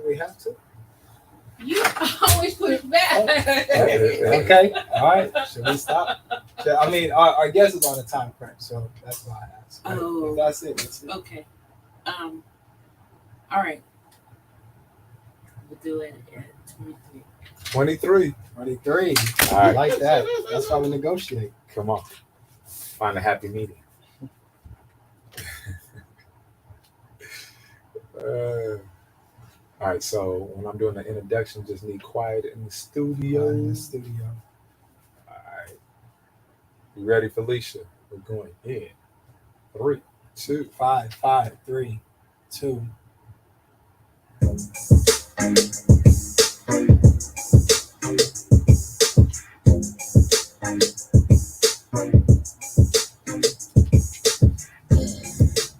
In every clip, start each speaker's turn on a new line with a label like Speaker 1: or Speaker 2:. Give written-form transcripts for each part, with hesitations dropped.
Speaker 1: we have to?
Speaker 2: You always put it back.
Speaker 1: Okay. All right. Should we stop? I mean, our guest is on a time crunch, so that's why I asked. Right?
Speaker 2: Oh.
Speaker 1: If that's it. That's it.
Speaker 2: Okay. All right. We'll do it at 23.
Speaker 1: 23.
Speaker 3: All
Speaker 1: I
Speaker 3: right.
Speaker 1: like that. That's why we negotiate.
Speaker 3: Come on. Find a happy medium. All right, so when I'm doing the introduction, just need quiet in the studio.
Speaker 1: In the studio.
Speaker 3: All right. You ready, Felicia? We're going in. 3, 2.
Speaker 1: 5, 5, 3, 2.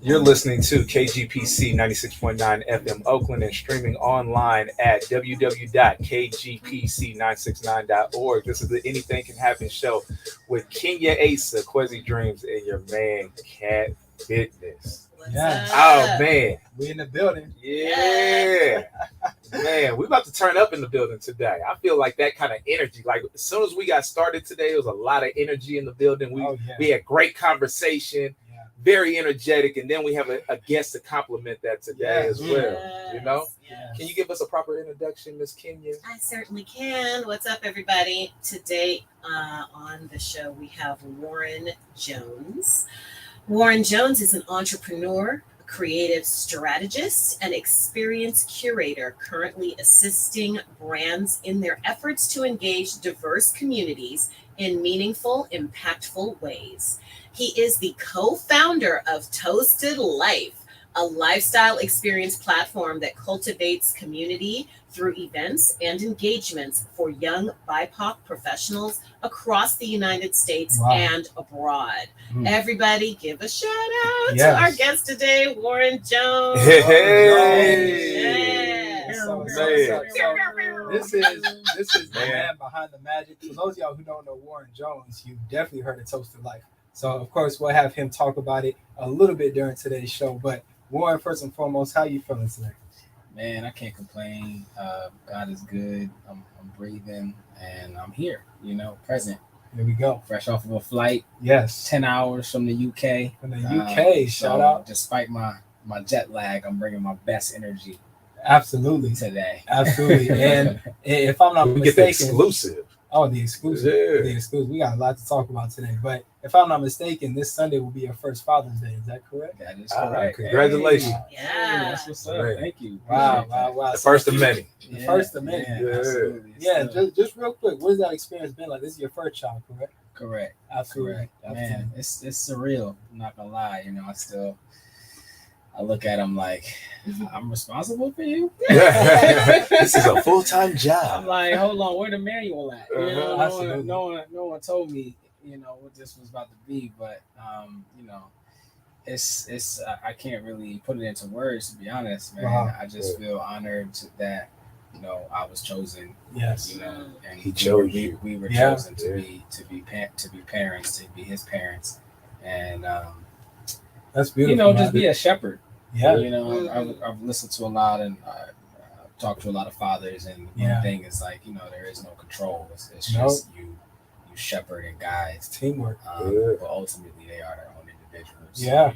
Speaker 3: You're listening to KGPC 96.9 FM Oakland and streaming online at www.kgpc969.org. This is the Anything Can Happen show with Kenya Asa, Quezzy Dreams, and your man, Cat Fitness.
Speaker 1: Yes.
Speaker 3: Oh, man.
Speaker 1: We in the building.
Speaker 3: Yeah. Man, we about to turn up in the building today. I feel like that kind of energy. Like, as soon as we got started today, there was a lot of energy in the building. We had great conversation. Very energetic, and then we have a guest to complement that today as well. You know, Can you give us a proper introduction, Miss Kenya?
Speaker 4: I certainly can. What's up, everybody? Today on the show we have Warren Jones. Warren Jones is an entrepreneur, a creative strategist, and experienced curator, currently assisting brands in their efforts to engage diverse communities in meaningful, impactful ways. He is the co-founder of Toasted Life, a lifestyle experience platform that cultivates community through events and engagements for young BIPOC professionals across the United States and abroad. Everybody give a shout out to our guest today, Warren Jones.
Speaker 1: This is the man behind the magic. For those of y'all who don't know Warren Jones, you've definitely heard of Toasted Life. So, of course, we'll have him talk about it a little bit during today's show. But, Warren, first and foremost, how you feeling today?
Speaker 5: Man, I can't complain. God is good. I'm breathing, and I'm here, present.
Speaker 1: Here we go.
Speaker 5: Fresh off of a flight.
Speaker 1: Yes.
Speaker 5: 10 hours from the UK.
Speaker 1: From the UK, shout out.
Speaker 5: Despite my jet lag, I'm bringing my best energy.
Speaker 1: Absolutely.
Speaker 5: Today.
Speaker 1: Absolutely. And if I'm not mistaken.
Speaker 3: Get the exclusive.
Speaker 1: Oh, the exclusive.
Speaker 3: Yeah.
Speaker 1: The exclusive. We got a lot to talk about today. But if I'm not mistaken, this Sunday will be your first Father's Day. Is that correct?
Speaker 5: That is correct.
Speaker 3: Congratulations.
Speaker 5: Hey, yeah. That's what's up.
Speaker 3: Man.
Speaker 5: Thank you.
Speaker 1: Wow.
Speaker 3: The first of many.
Speaker 1: The first of many. Yeah. Just real quick, what has that experience been like? This is your first child, correct?
Speaker 5: Correct.
Speaker 1: Absolutely.
Speaker 5: Correct. Man, it's surreal. I'm not gonna lie. I look at him like, I'm responsible for you.
Speaker 3: This is a full-time job.
Speaker 5: I'm like, hold on, where the manual at? No one told me, what this was about to be. But it's I can't really put it into words, to be honest, man.
Speaker 1: Wow.
Speaker 5: I just feel honored that I was chosen.
Speaker 1: Yes.
Speaker 5: And
Speaker 3: he chose you.
Speaker 5: We were chosen to be parents, to be his parents, and
Speaker 1: that's beautiful.
Speaker 5: Just be a shepherd.
Speaker 1: Yeah.
Speaker 5: I've listened to a lot and I've talked to a lot of fathers, and one thing is like, there is no control. It's just you shepherd and guide.
Speaker 1: It's teamwork.
Speaker 5: But ultimately they are their own individuals.
Speaker 1: Yeah.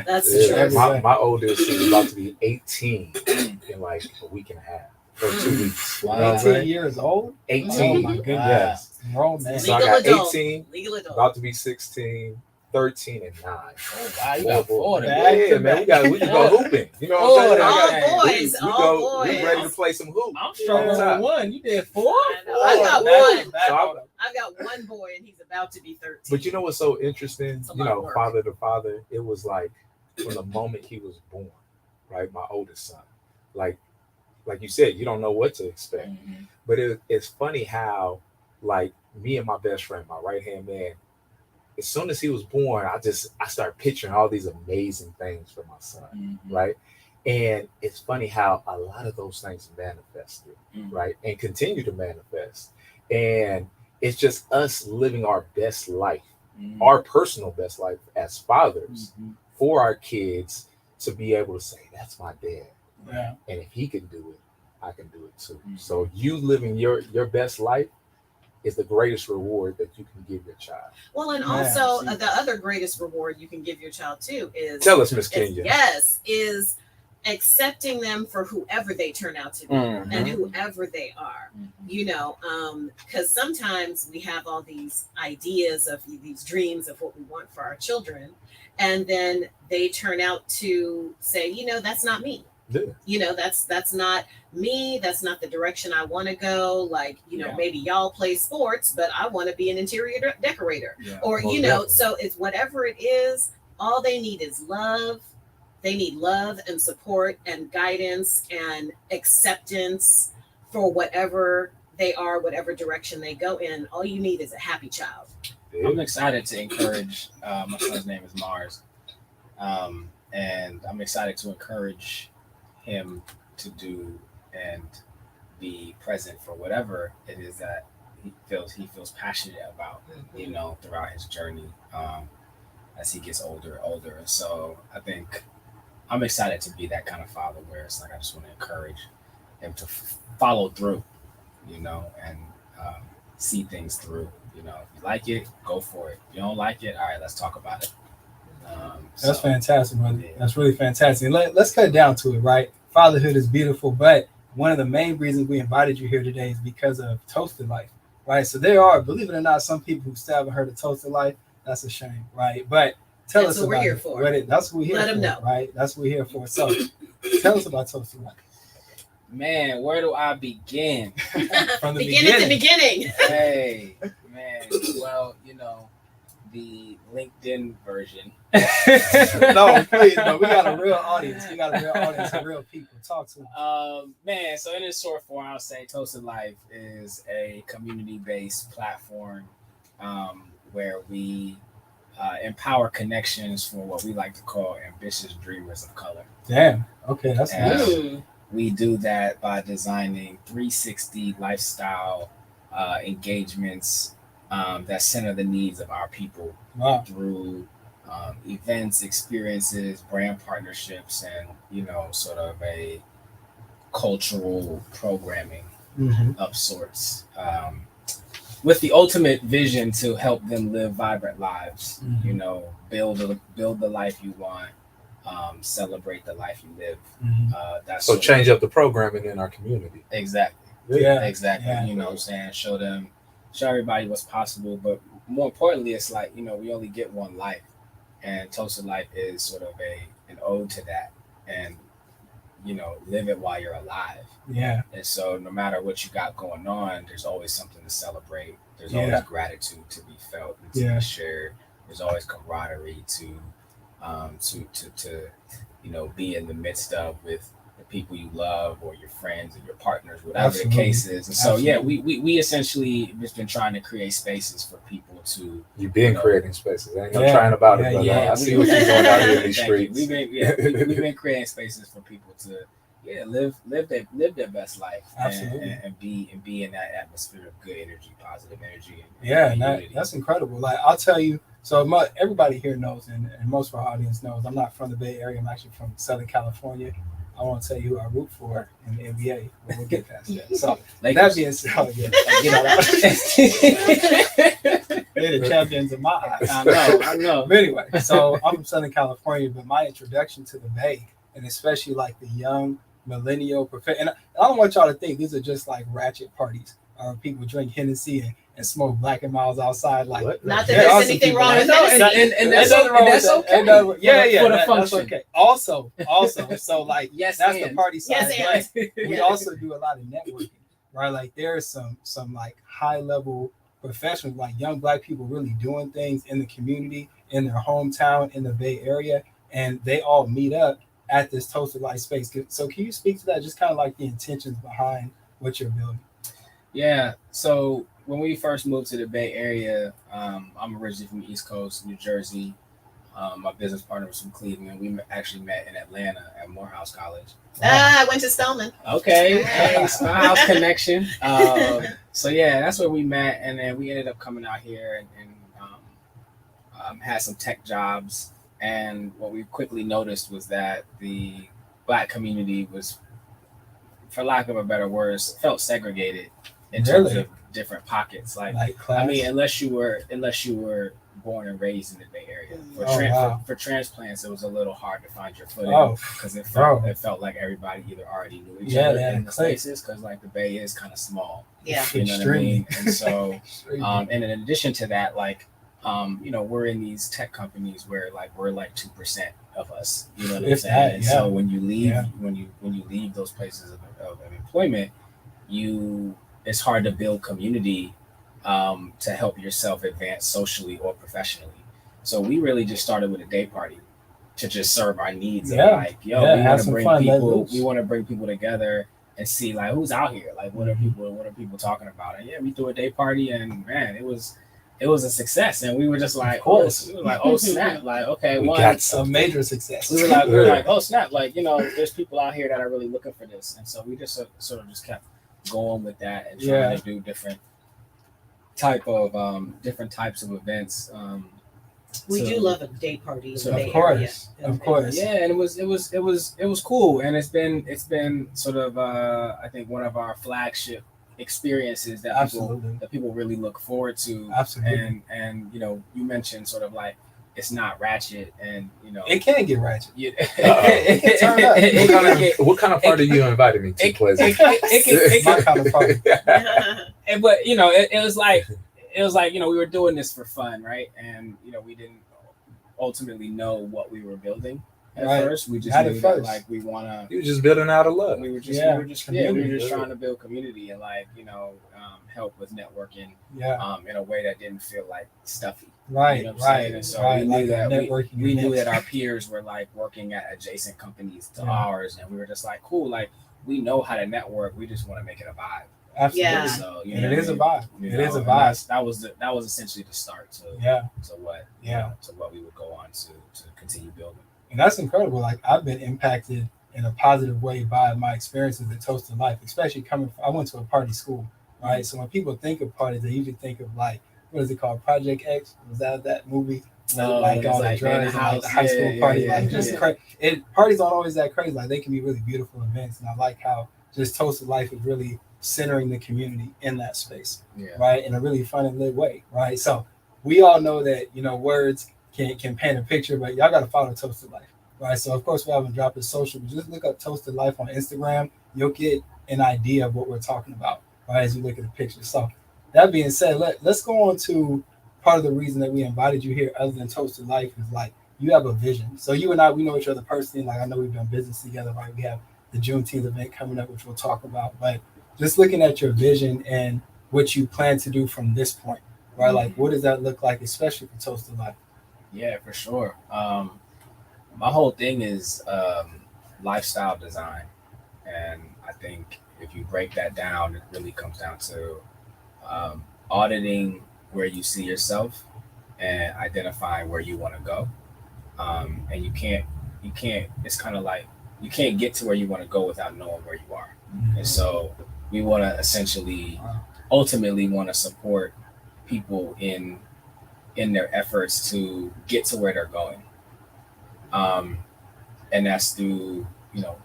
Speaker 4: That's true.
Speaker 3: My oldest is about to be 18 in like a week and a half. For 2 weeks.
Speaker 1: Wow. 18 years old?
Speaker 3: 18.
Speaker 1: Oh my goodness.
Speaker 3: Yes.
Speaker 1: Grown man.
Speaker 3: So I got
Speaker 4: adult.
Speaker 3: 18,
Speaker 4: Legal adult.
Speaker 3: about to be 16, 13, and 9.
Speaker 5: Oh wow, you got 4
Speaker 3: Yeah, man. We can go hooping. You know what I'm saying?
Speaker 4: All boys.
Speaker 3: We ready to play some hoop.
Speaker 5: I'm struggling with 1. You did 4?
Speaker 4: I got one. I've got one boy, and he's about to be 13.
Speaker 3: But you know what's so interesting?
Speaker 4: A lot of work.
Speaker 3: Father to father, it was like from the moment he was born, right? My oldest son. Like you said, you don't know what to expect.
Speaker 5: Mm-hmm.
Speaker 3: But it's funny how, like, me and my best friend, my right-hand man, as soon as he was born, I started picturing all these amazing things for my son, right? And it's funny how a lot of those things manifested, right? And continue to manifest. And it's just us living our best life, our personal best life as fathers for our kids to be able to say, that's my dad.
Speaker 1: Yeah.
Speaker 3: And if he can do it, I can do it too. So you living your best life is the greatest reward that you can give your child.
Speaker 4: Well, and also the other greatest reward you can give your child too is,
Speaker 3: tell us, Miss Kenya.
Speaker 4: Is accepting them for whoever they turn out to be and whoever they are. You know, because sometimes we have all these ideas of these dreams of what we want for our children, and then they turn out to say, you know, that's not me.
Speaker 3: Yeah.
Speaker 4: You know, that's not me. That's not the direction I want to go. Like, you know, maybe y'all play sports, but I want to be an interior decorator. Or, you know, so it's whatever it is, all they need is love. They need love and support and guidance and acceptance for whatever they are, whatever direction they go in. All you need is a happy child.
Speaker 5: I'm excited to encourage, my son's name is Mars. And I'm excited to encourage him to do and be present for whatever it is that he feels passionate about, you know, throughout his journey, as he gets older and older. And so I think I'm excited to be that kind of father where it's like I just want to encourage him to follow through, you know, and see things through. You know, if you like it, go for it. If you don't like it, all right, let's talk about it.
Speaker 1: That's fantastic, brother. Yeah. That's really fantastic. Let's cut down to it, right? Fatherhood is beautiful, but one of the main reasons we invited you here today is because of Toasted Life, right? So there are, believe it or not, some people who still haven't heard of Toasted Life. That's a shame, right? But tell us about it. That's what we're here for. Let them know, right? That's what we're here for. So tell us about Toasted Life.
Speaker 5: Man, where do I begin?
Speaker 1: From the
Speaker 4: beginning. At the beginning.
Speaker 5: Hey, man. Well, you know, the LinkedIn version.
Speaker 1: No, please, no. We got a real audience. And real people. Talk to them.
Speaker 5: Man, so in its short form, I'll say Toasted Life is a community-based platform where we empower connections for what we like to call ambitious dreamers of color.
Speaker 1: Damn. Okay, that's
Speaker 5: nice. We do that by designing 360 lifestyle engagements that center the needs of our people through events, experiences, brand partnerships, and, you know, sort of a cultural programming of sorts, with the ultimate vision to help them live vibrant lives. You know, build the life you want, celebrate the life you live. That's
Speaker 3: so change up the programming in our community.
Speaker 5: Exactly.
Speaker 1: Yeah.
Speaker 5: Exactly. Yeah. You know what I'm saying? Show everybody what's possible, but more importantly, it's like, you know, we only get one life, and Toasted Life is sort of an ode to that, and, you know, live it while you're alive.
Speaker 1: Yeah.
Speaker 5: And so no matter what you got going on, there's always something to celebrate. There's always gratitude to be felt and to be shared. There's always camaraderie to you know, be in the midst of with the people you love or your friends and your partners, whatever the case is. And so, we essentially just been trying to create spaces for people to.
Speaker 3: You've been creating spaces. Ain't no trying about it, brother. I see what you're doing out here in these streets.
Speaker 5: We've been creating spaces for people to live their best life.
Speaker 1: Absolutely.
Speaker 5: And be in that atmosphere of good energy, positive energy.
Speaker 1: That's incredible. Like, I'll tell you. So everybody here knows, and most of our audience knows, I'm not from the Bay Area. I'm actually from Southern California. I won't tell you who I root for in the NBA, but we'll get past that. So that being said, they're the champions in my eyes.
Speaker 5: I know.
Speaker 1: But anyway, so I'm from Southern California, but my introduction to the Bay, and especially like the young millennial, and I don't want y'all to think these are just like ratchet parties or people drink Hennessy and smoke Black and Miles outside. Like,
Speaker 4: not that there's anything wrong with that.
Speaker 5: And that's okay.
Speaker 1: That's okay. Also, so like, that's the party side.
Speaker 4: Yes,
Speaker 1: we also do a lot of networking, right? Like, there's some like high level professionals, like young Black people really doing things in the community, in their hometown, in the Bay Area, and they all meet up at this Toasted Life space. So can you speak to that? Just kind of like the intentions behind what you're building.
Speaker 5: Yeah. So when we first moved to the Bay Area, I'm originally from the East Coast, New Jersey. My business partner was from Cleveland. We actually met in Atlanta at Morehouse College.
Speaker 4: I went to Spelman.
Speaker 5: Okay. Morehouse connection. So yeah, that's where we met, and then we ended up coming out here and had some tech jobs. And what we quickly noticed was that the Black community was for lack of a better words, felt segregated in terms of different pockets. Like
Speaker 1: class?
Speaker 5: I mean, unless you were born and raised in the Bay Area. For transplants, it was a little hard to find your footing because it felt like everybody either already knew each other in the spaces because like the Bay is kind of small.
Speaker 4: Yeah,
Speaker 5: you know what I mean. And so, and in addition to that, like, you know, we're in these tech companies where like we're like 2% of us. You know what I'm saying? And so when you leave, when you leave those places of employment, it's hard to build community to help yourself advance socially or professionally. So we really just started with a day party to just serve our needs. Of like, we want to bring people together and see like who's out here, like what are people talking about. And we threw a day party, and man, it was a success. And we were just like, oh snap, like okay,
Speaker 1: we got a major success.
Speaker 5: We were like, oh snap, like, you know, there's people out here that are really looking for this. And so we just sort of just kept going with that and trying to do different types of events.
Speaker 4: We do love a day party.
Speaker 1: Of course.
Speaker 5: Yeah, and it was cool, and it's been sort of I think one of our flagship experiences that people really look forward to.
Speaker 1: Absolutely.
Speaker 5: And you know, you mentioned sort of like it's not ratchet, and you know
Speaker 1: it can get ratchet.
Speaker 5: It can turn up.
Speaker 3: What kind of party you invited me to, Pleasant?
Speaker 1: It's my kind of party.
Speaker 5: But you know, it was like you know, we were doing this for fun, right? And you know, we didn't ultimately know what we were building at first. We just knew that like we wanna.
Speaker 3: You were just building out of love.
Speaker 5: We were just trying to build community and like, you know, help with networking. In a way that didn't feel like stuffy.
Speaker 1: Right.
Speaker 5: You know what I'm saying? And so we knew
Speaker 1: that
Speaker 5: we knew that our peers were like working at adjacent companies to ours, and we were just like, cool, like we know how to network. We just want to make it a vibe.
Speaker 1: Absolutely.
Speaker 4: Yeah.
Speaker 5: So, you
Speaker 1: and
Speaker 5: know,
Speaker 1: it is a vibe.
Speaker 5: It is a vibe. That was essentially the start to what we would go on to continue building.
Speaker 1: And that's incredible. Like I've been impacted in a positive way by my experiences at Toasted Life, especially I went to a party school, right? So when people think of parties, they usually think of like, what is it called? Project X? Was that movie? Like all the drugs and like the high school party, crazy. Parties aren't always that crazy. Like they can be really beautiful events, and I like how just Toasted Life is really centering the community in that space, right? In a really fun and lit way, right? So we all know that, you know, words can paint a picture, but y'all got to follow Toasted Life, right? So of course we haven't dropped the social, but just look up Toasted Life on Instagram. You'll get an idea of what we're talking about, right? As you look at the picture. So that being said, let's go on to part of the reason that we invited you here, other than Toasted Life, is like you have a vision. So you and I, we know each other personally. Like I know we've done business together, right? We have the Juneteenth event coming up, which we'll talk about, but just looking at your vision and what you plan to do from this point, right? Like, what does that look like, especially for Toasted Life?
Speaker 5: Yeah, for sure. My whole thing is lifestyle design. And I think if you break that down, it really comes down to auditing where you see yourself and identifying where you want to go. And you can't, it's kind of like, you can't get to where you want to go without knowing where you are. And so we want to essentially, ultimately want to support people in their efforts to get to where they're going. And that's through, you know,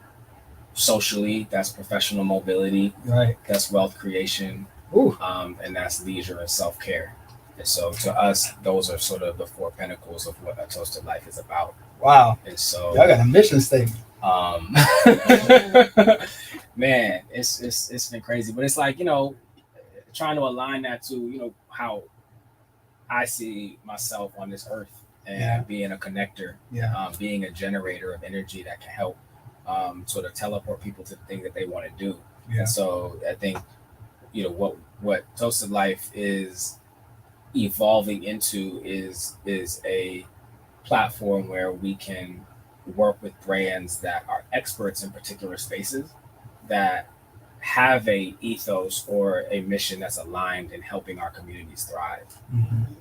Speaker 5: socially, that's professional mobility,
Speaker 1: right?
Speaker 5: That's wealth creation, and that's leisure and self-care. And so to us, those are sort of the four pinnacles of what a Toasted Life is about.
Speaker 1: Wow.
Speaker 5: And so
Speaker 1: y'all got a mission statement.
Speaker 5: Man, it's been crazy, but it's like, you know, trying to align that to, you know, how I see myself on this earth and being a connector, being a generator of energy that can help sort of teleport people to the thing that they want to do. And so I think, you know, what Toasted Life is evolving into is a platform where we can work with brands that are experts in particular spaces that have a ethos or a mission that's aligned in helping our communities thrive.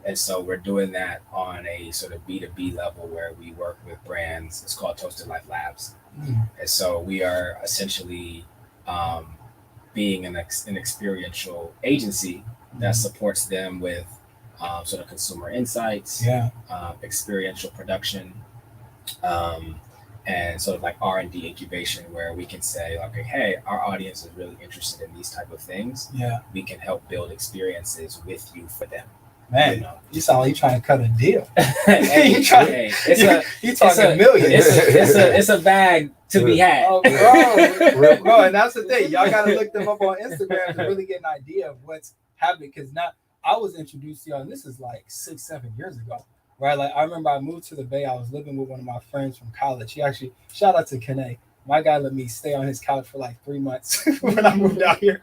Speaker 5: And so we're doing that on a sort of B2B level where we work with brands. It's called Toasted Life Labs. And so we are essentially being an experiential agency that supports them with sort of consumer insights, experiential production, and sort of like R&D incubation, where we can say, okay, hey, our audience is really interested in these type of things.
Speaker 1: Yeah.
Speaker 5: We can help build experiences with you for them.
Speaker 1: Man,
Speaker 5: You know?
Speaker 1: you sound like you're trying to cut a deal.
Speaker 5: Hey,
Speaker 1: you talking millions.
Speaker 5: It's a bag to be had.
Speaker 1: Oh, bro, and that's the thing. Y'all gotta look them up on Instagram to really get an idea of what's happening. Because now I was introduced to y'all, and this is like 6-7 years ago, right? Like I remember I moved to the Bay. I was living with one of my friends from college. He actually, shout out to Kene. My guy let me stay on his couch for like 3 months when I moved out here.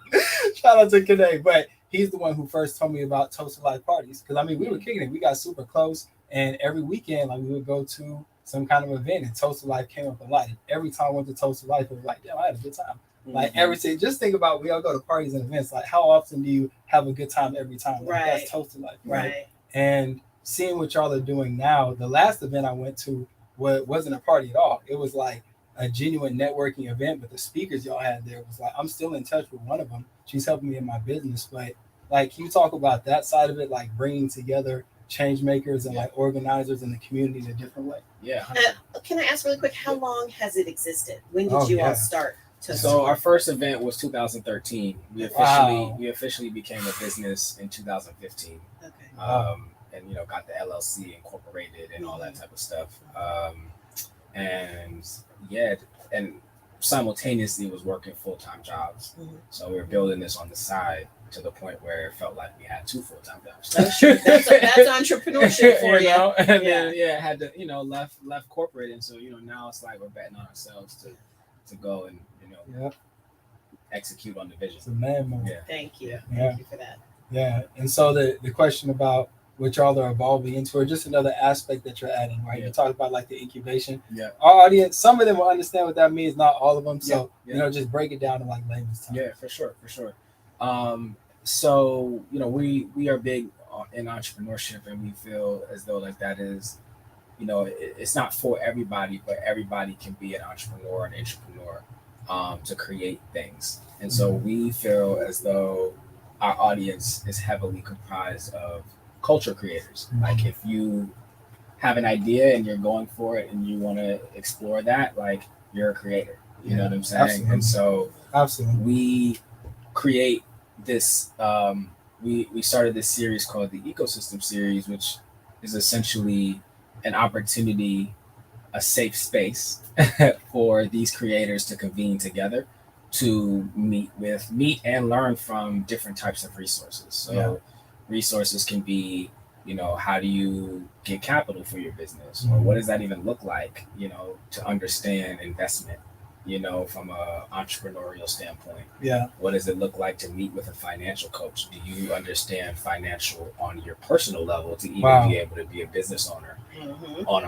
Speaker 1: Shout out to Kene. But he's the one who first told me about Toast to Life parties. Because I mean, we were kicking it. We got super close. And every weekend, like we would go to some kind of event, and Toast to Life came up a lot. And every time I went to Toast to Life, it was like, damn, I had a good time. Like everything. Just think about, we all go to parties and events. Like how often do you have a good time every time? Like, that's Toast to Life, right? And seeing what y'all are doing now, the last event I went to wasn't a party at all. It was like a genuine networking event, but the speakers y'all had there was like, I'm still in touch with one of them. She's helping me in my business, but like, can you talk about that side of it, like bringing together change makers and like organizers in the community in a different way?
Speaker 5: Yeah.
Speaker 4: Can I ask really quick, how long has it existed? When did you all start?
Speaker 5: So our first event was 2013. We officially became a business in 2015.
Speaker 4: Okay.
Speaker 5: And got the LLC incorporated and all that type of stuff. And simultaneously was working full-time jobs. So we were building this on the side to the point where it felt like we had 2 full-time jobs.
Speaker 4: That's entrepreneurship for you.
Speaker 5: And then had to left corporate, and so now it's like we're betting on ourselves to go and execute on the vision.
Speaker 1: It's a man move.
Speaker 4: Yeah. Thank you. Thank you for that.
Speaker 1: Yeah. And so the question about what y'all are evolving into, or just another aspect that you're adding, right? You talked about like the incubation.
Speaker 5: Yeah.
Speaker 1: Our audience, some of them will understand what that means, not all of them. So just break it down in like layman's terms.
Speaker 5: Yeah, for sure. So we are big in entrepreneurship, and we feel as though like that is, it's not for everybody, but everybody can be an entrepreneur, an entrepreneur, to create things. And so we feel as though our audience is heavily comprised of culture creators. Like if you have an idea and you're going for it and you want to explore that, like you're a creator. You know what I'm saying?
Speaker 1: Absolutely.
Speaker 5: And so we create this. We started this series called the Ecosystem Series, which is essentially an opportunity, a safe space for these creators to convene together to meet and learn from different types of resources. So resources can be, how do you get capital for your business, or what does that even look like, to understand investment, from a entrepreneurial standpoint. What does it look like to meet with a financial coach? Do you understand financial on your personal level to even be able to be a business owner on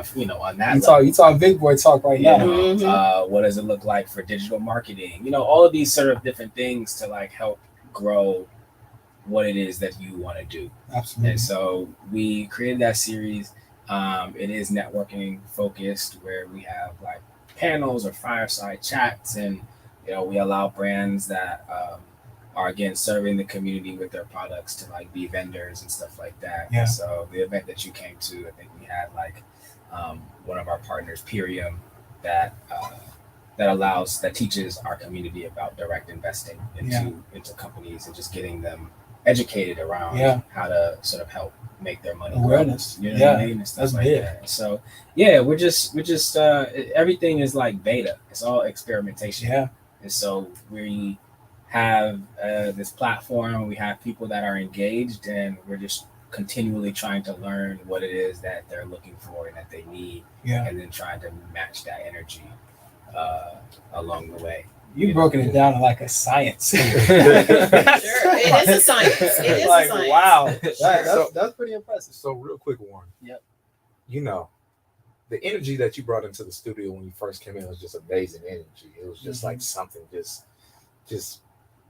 Speaker 5: that level?
Speaker 1: You talk big boy talk right now.
Speaker 5: What does it look like for digital marketing? All of these sort of different things to like help grow what it is that you want to do.
Speaker 1: Absolutely.
Speaker 5: And so we created that series. It is networking focused, where we have like panels or fireside chats, and we allow brands that are again serving the community with their products to like be vendors and stuff like that. And so the event that you came to, I think we had like one of our partners, Pirium, that teaches our community about direct investing into companies and just getting them educated around how to sort of help make their money
Speaker 1: awareness.
Speaker 5: Grow, what I mean? And stuff like that. So we're just everything is like beta. It's all experimentation. And so we have this platform. We have people that are engaged, and we're just continually trying to learn what it is that they're looking for and that they need, and then trying to match that energy along the way.
Speaker 1: You've broken it down to like a science.
Speaker 4: Sure, it is a science. It is
Speaker 1: like,
Speaker 4: a science.
Speaker 1: Wow, that's pretty impressive.
Speaker 3: So real quick, Warren.
Speaker 5: Yep.
Speaker 3: The energy that you brought into the studio when you first came in was just amazing energy. It was just like something just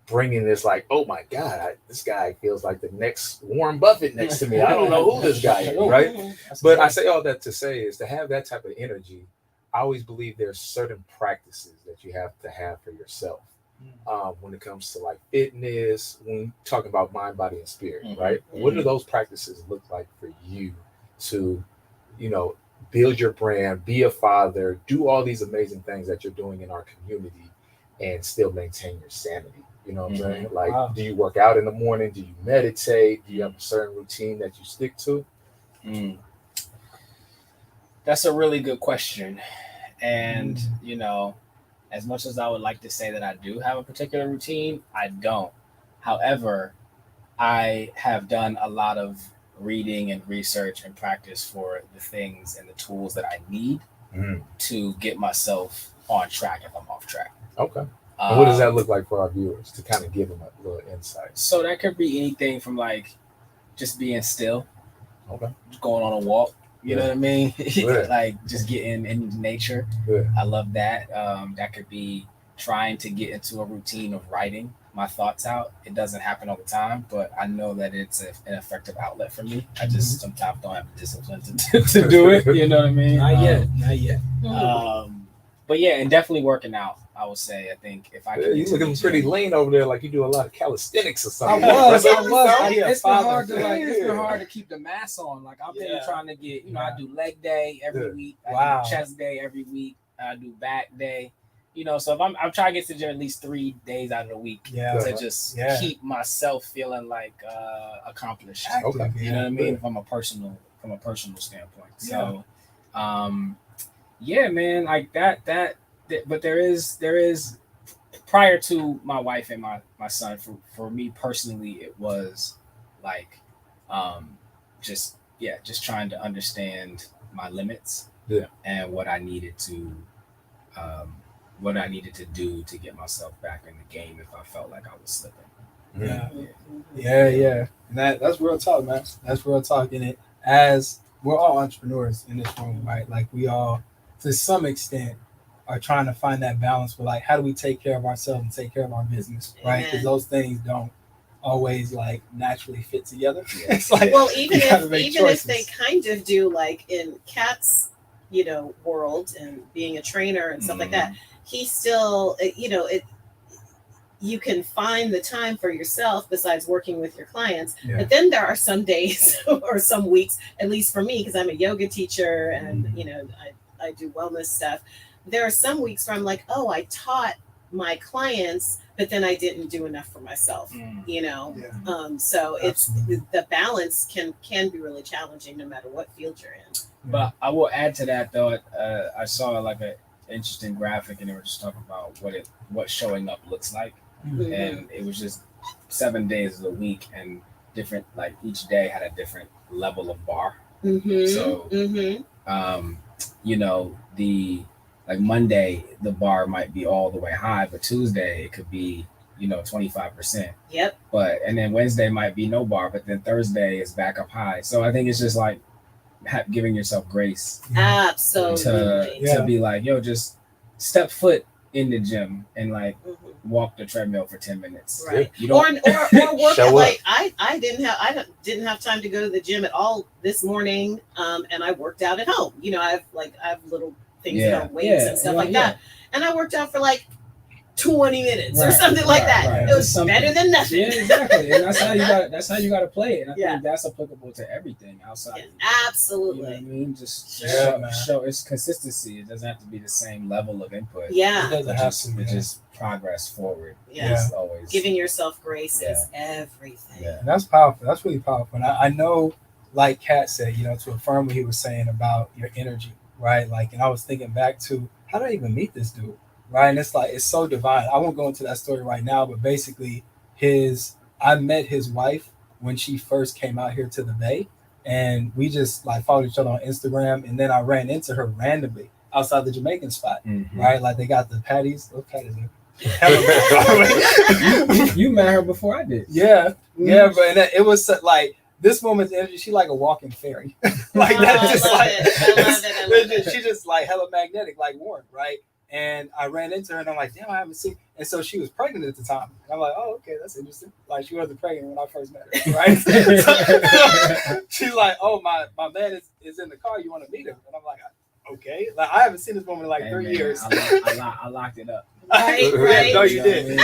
Speaker 3: bringing this like, oh my God, this guy feels like the next Warren Buffett next to me. I don't know who this guy is, right? But I say all that to say is to have that type of energy, I always believe there's certain practices that you have to have for yourself when it comes to like fitness, when talking about mind, body, and spirit, right? What do those practices look like for you to, build your brand, be a father, do all these amazing things that you're doing in our community and still maintain your sanity. You know what I'm saying? Like, do you work out in the morning? Do you meditate? Do you have a certain routine that you stick to?
Speaker 5: That's a really good question. And, as much as I would like to say that I do have a particular routine, I don't. However, I have done a lot of reading and research and practice for the things and the tools that I need to get myself on track if I'm off track.
Speaker 3: Okay. And what does that look like for our viewers to kind of give them a little insight?
Speaker 5: So that could be anything from like just being still, going on a walk, you know what I mean? Like just getting in nature. I love that. That could be trying to get into a routine of writing my thoughts out. It doesn't happen all the time, but I know that it's an effective outlet for me. I just sometimes don't have the discipline to do it. You know what I mean?
Speaker 1: Not yet.
Speaker 5: But yeah, and definitely working out. I would say, I think if I can.
Speaker 3: You looking pretty lean over there, like you do a lot of calisthenics or something.
Speaker 1: I was.
Speaker 5: It's been hard to keep the mass on. Like I've been trying to get, I do leg day every week. I do chest day every week. I do back day. So if I'm trying to get to the gym at least 3 days out of the week to just keep myself feeling like accomplished.
Speaker 1: Okay.
Speaker 5: You know what I mean? From a personal standpoint. So, man, like that. But there is prior to my wife and my son, for me personally, it was like just trying to understand my limits and what I needed to do to get myself back in the game if I felt like I was slipping.
Speaker 1: Yeah. And that's real talk, man. That's real talk. And as we're all entrepreneurs in this room, right? Like we all, to some extent, are trying to find that balance with like, how do we take care of ourselves and take care of our business, right? Because those things don't always like naturally fit together. It's like,
Speaker 4: well, even if they kind of do, like in Kat's, world and being a trainer and stuff like that, he still, you can find the time for yourself besides working with your clients. But then there are some days or some weeks, at least for me, because I'm a yoga teacher and, I do wellness stuff. There are some weeks where I'm like, oh, I taught my clients, but then I didn't do enough for myself, so it's the balance can be really challenging no matter what field you're in.
Speaker 5: But I will add to that though, I saw like an interesting graphic and they were just talking about what showing up looks like. And it was just 7 days of the week and different, like each day had a different level of bar. So like Monday, the bar might be all the way high, but Tuesday it could be, 25%.
Speaker 4: Yep.
Speaker 5: And then Wednesday might be no bar, but then Thursday is back up high. So I think it's just like giving yourself grace.
Speaker 4: Absolutely.
Speaker 5: To be like, just step foot in the gym and like walk the treadmill for 10 minutes.
Speaker 4: Right.
Speaker 5: You don't
Speaker 4: or work out. Like I didn't have time to go to the gym at all this morning. And I worked out at home. I have little things that are weights and stuff like that. And I worked out for like 20 minutes or something like that. Right. It was better than nothing.
Speaker 5: Yeah, exactly. And that's how you gotta play it. And I think that's applicable to everything outside.
Speaker 4: absolutely.
Speaker 5: You know what I mean? Just show it's consistency. It doesn't have to be the same level of input.
Speaker 4: Yeah.
Speaker 1: It doesn't have to be.
Speaker 5: Just progress forward.
Speaker 4: Yeah.
Speaker 5: Always
Speaker 4: giving yourself grace is everything.
Speaker 1: Yeah. And that's powerful. That's really powerful. And I know, like Kat said, to affirm what he was saying about your energy, right? Like, and I was thinking back to, how did I even meet this dude? Right. And it's like, it's so divine. I won't go into that story right now, but basically I met his wife when she first came out here to the Bay, and we just like followed each other on Instagram. And then I ran into her randomly outside the Jamaican spot, right? Like they got the patties. Those patties
Speaker 5: you met her before I did.
Speaker 1: Yeah. Yeah. But it was like, this woman's energy, she like a walking fairy. Like that's just like,
Speaker 4: I love it.
Speaker 1: She just like hella magnetic, like Warren, right? And I ran into her and I'm like, damn, I haven't seen. And so she was pregnant at the time. And I'm like, oh, okay, that's interesting. Like she wasn't pregnant when I first met her, right? So she's like, oh, my man is in the car. You want to meet him? And I'm like, okay. Like I haven't seen this woman in like 3 years.
Speaker 5: I locked it up.
Speaker 4: Right.
Speaker 1: No, you did. You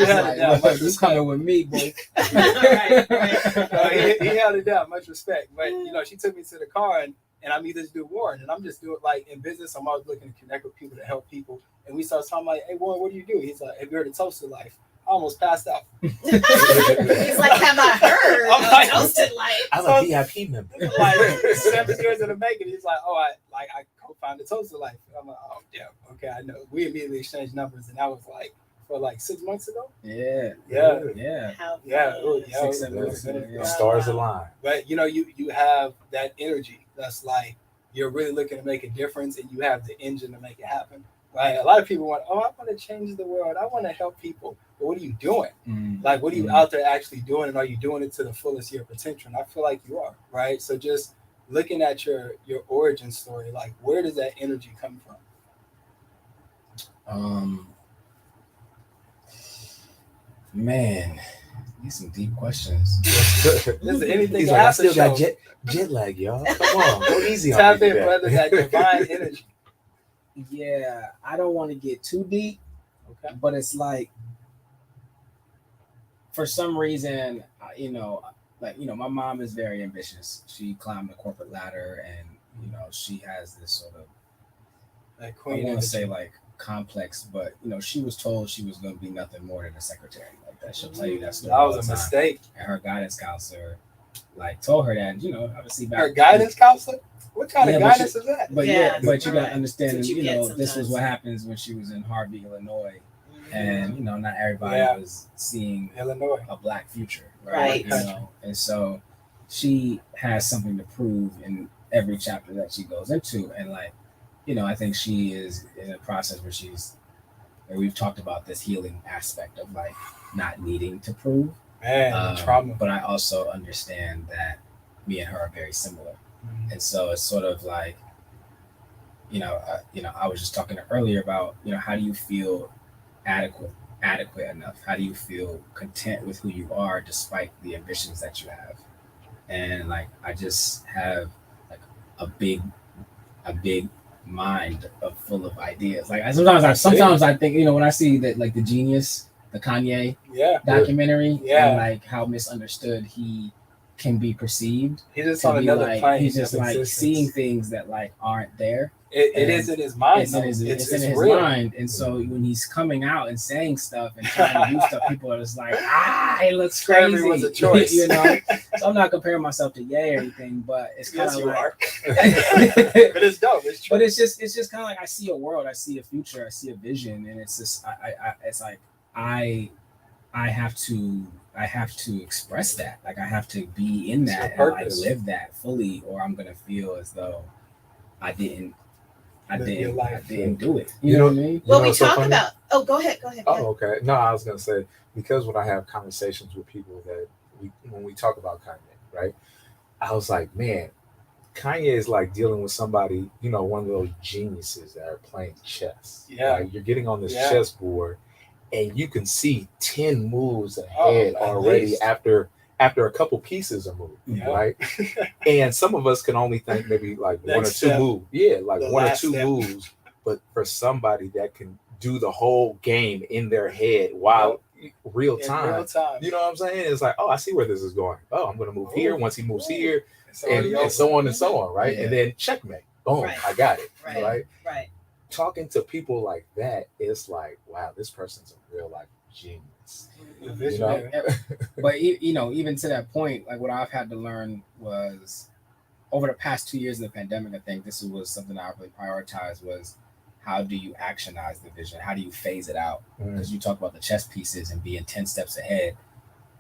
Speaker 1: held it down.
Speaker 5: You coming with me, boy.
Speaker 1: Right. He held it down. Much respect. But she took me to the car and I meet this dude Warren, and I'm just doing like in business. I'm always looking to connect with people to help people. And we start talking like, "Hey Warren, what do you do?" He's like, "Have you heard of Toasted Life?" I almost passed out.
Speaker 4: He's like, "Have I heard
Speaker 1: I'm like,
Speaker 4: of Toasted Life?"
Speaker 3: I'm a VIP member.
Speaker 1: Like 7 years in the making. He's like, "Oh, I co-founded Toasted Life." I'm like, "Oh, yeah, okay, I know." We immediately exchanged numbers, and that was like for like 6 months ago.
Speaker 5: Yeah.
Speaker 1: Yeah.
Speaker 4: How
Speaker 1: Yeah,
Speaker 4: fun.
Speaker 1: yeah,
Speaker 5: 6, 7 months ago,
Speaker 3: The
Speaker 5: yeah.
Speaker 3: stars align.
Speaker 1: But you know, you have that energy that's like you're really looking to make a difference, and you have the engine to make it happen. Right? A lot of people want, I want to change the world. I want to help people. But what are you doing? Like, what are you out there actually doing? And are you doing it to the fullest of your potential? And I feel like you are, right? So just looking at your origin story, like where does that energy come from?
Speaker 5: Man, these some deep questions.
Speaker 1: Listen, anything
Speaker 3: He's
Speaker 1: can
Speaker 3: like, I
Speaker 1: happen,
Speaker 3: still got
Speaker 1: show.
Speaker 3: jet lag, y'all. Come on, go easy on
Speaker 1: Tap
Speaker 3: me.
Speaker 1: in, brother, that divine energy.
Speaker 5: Yeah, I don't want to get too deep,
Speaker 1: Okay.
Speaker 5: but it's like, for some reason, my mom is very ambitious. She climbed the corporate ladder, and she has this sort of,
Speaker 1: That
Speaker 5: I
Speaker 1: queen
Speaker 5: want to
Speaker 1: energy.
Speaker 5: say like complex, but she was told she was going to be nothing more than a secretary. Like that, she'll tell you that story.
Speaker 1: That
Speaker 5: all
Speaker 1: was
Speaker 5: the
Speaker 1: a
Speaker 5: time.
Speaker 1: mistake.
Speaker 5: And her guidance counselor, like, told her that. Obviously back.
Speaker 1: Her guidance counselor? What kind of
Speaker 5: Yeah, but
Speaker 1: guidance is that?
Speaker 5: But
Speaker 4: Yeah,
Speaker 5: but you got to
Speaker 4: right.
Speaker 5: understand,
Speaker 4: That's what you get
Speaker 5: this was
Speaker 4: sometimes.
Speaker 5: what happens when she was in Harvey, Illinois, and not everybody
Speaker 1: Yeah.
Speaker 5: was seeing
Speaker 1: Illinois.
Speaker 5: a black future,
Speaker 4: Right.
Speaker 5: And so she has something to prove in every chapter that she goes into, and I think she is in a process where we've talked about this healing aspect of like not needing to prove.
Speaker 1: Man, trauma.
Speaker 5: But I also understand that me and her are very similar. And so it's sort of like, I was just talking earlier about, how do you feel adequate enough? How do you feel content with who you are despite the ambitions that you have? And like, I just have like a big mind full of ideas. Like sometimes I think, when I see that, like the Genius, the Kanye documentary, and like how misunderstood he can be perceived.
Speaker 1: He's just on another plane.
Speaker 5: He's just like seeing things that like aren't there.
Speaker 1: It is in his mind.
Speaker 5: It's in his
Speaker 1: real.
Speaker 5: mind. And so when he's coming out and saying stuff and trying to do stuff, people are just like, it looks crazy.
Speaker 1: Everyone's a choice.
Speaker 5: So I'm not comparing myself to Ye or anything, but it's kind of like,
Speaker 1: but it's dope. It's true.
Speaker 5: but it's just kind of like, I see a world, I see a future, I see a vision, and it's just it's like I have to express that. Like I have to be in that and like live that fully, or I'm gonna feel as though I didn't do it. You know what I mean?
Speaker 4: Well, we talk about. Oh, go ahead.
Speaker 3: Oh, okay. No, I was gonna say, because when I have conversations with people that when we talk about Kanye, right? I was like, man, Kanye is like dealing with somebody, one of those geniuses that are playing chess.
Speaker 1: Yeah.
Speaker 3: Like, you're getting on this chessboard, and you can see 10 moves ahead already after a couple pieces are moved, right? And some of us can only think maybe like one or two moves. Yeah, like one or two moves. But for somebody that can do the whole game in their head while real time, you know what I'm saying? It's like, oh, I see where this is going. Oh, I'm going to move here. Once he moves here, and so on and so on, right? Yeah. And then checkmate. Boom, I got it, right? Talking to people like that, it's like, wow, this person's a real life genius.
Speaker 5: But even to that point, like what I've had to learn was over the past 2 years of the pandemic, I think this was something I really prioritized was, how do you actionize the vision? How do you phase it out? Because you talk about the chess pieces and being 10 steps ahead.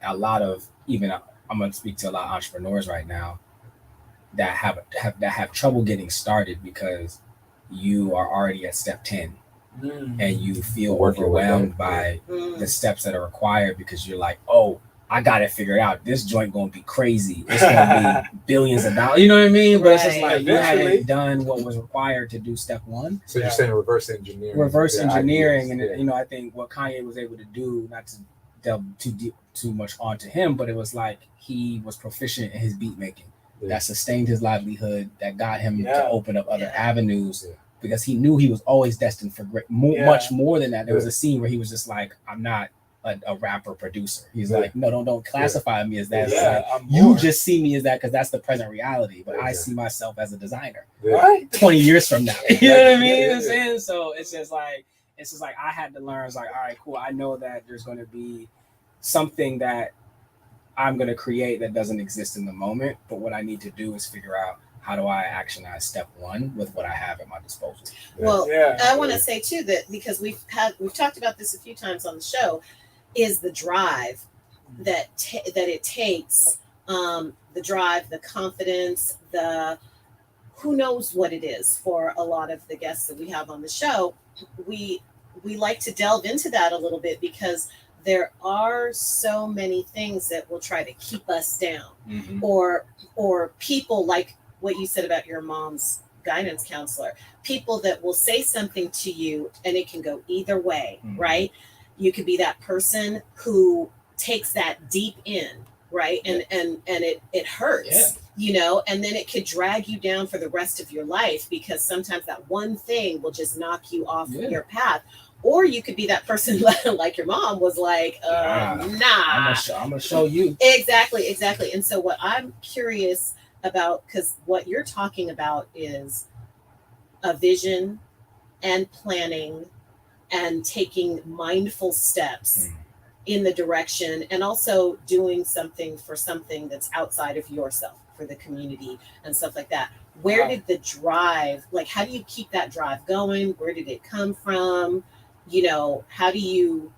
Speaker 5: A lot of I'm going to speak to a lot of entrepreneurs right now that have trouble getting started because you are already at step 10 and you feel overwhelmed by the steps that are required because you're like, oh, I got it figured out. This joint going to be crazy. It's going to be billions of dollars. You know what I mean? But it's just like you hadn't done what was required to do step one.
Speaker 3: So you're saying reverse engineering.
Speaker 5: Reverse engineering. And, I think what Kanye was able to do, not to delve too much onto him, but it was like he was proficient in his beat making. That sustained his livelihood, that got him to open up other avenues because he knew he was always destined for much more than that. There was a scene where he was just like, I'm not a rapper producer. He's like, no, don't classify me as that.
Speaker 3: Yeah,
Speaker 5: Like, you just see me as that because that's the present reality. But I see myself as a designer.
Speaker 1: Right.
Speaker 5: 20 years from now. You know what I mean?
Speaker 3: Yeah.
Speaker 5: I'm saying? So it's just like I had to learn. It's like, all right, cool. I know that there's going to be something that I'm going to create that doesn't exist in the moment. But what I need to do is figure out, how do I actionize step one with what I have at my disposal?
Speaker 4: Well, I want to say too that because we've talked about this a few times on the show, is the drive that it takes, the drive, the confidence, the who knows what it is for a lot of the guests that we have on the show. We like to delve into that a little bit because there are so many things that will try to keep us down, or people like what you said about your mom's guidance counselor, people that will say something to you and it can go either way, right? You could be that person who takes that deep in, right? And it hurts, you know, and then it could drag you down for the rest of your life because sometimes that one thing will just knock you off your path. Or you could be that person like your mom was like, nah.
Speaker 5: I'm gonna show you.
Speaker 4: Exactly. And so what I'm curious about, because what you're talking about is a vision and planning and taking mindful steps in the direction, and also doing something for something that's outside of yourself, for the community and stuff like that. Where did the drive, like, how do you keep that drive going? Where did it come from? You know, how do you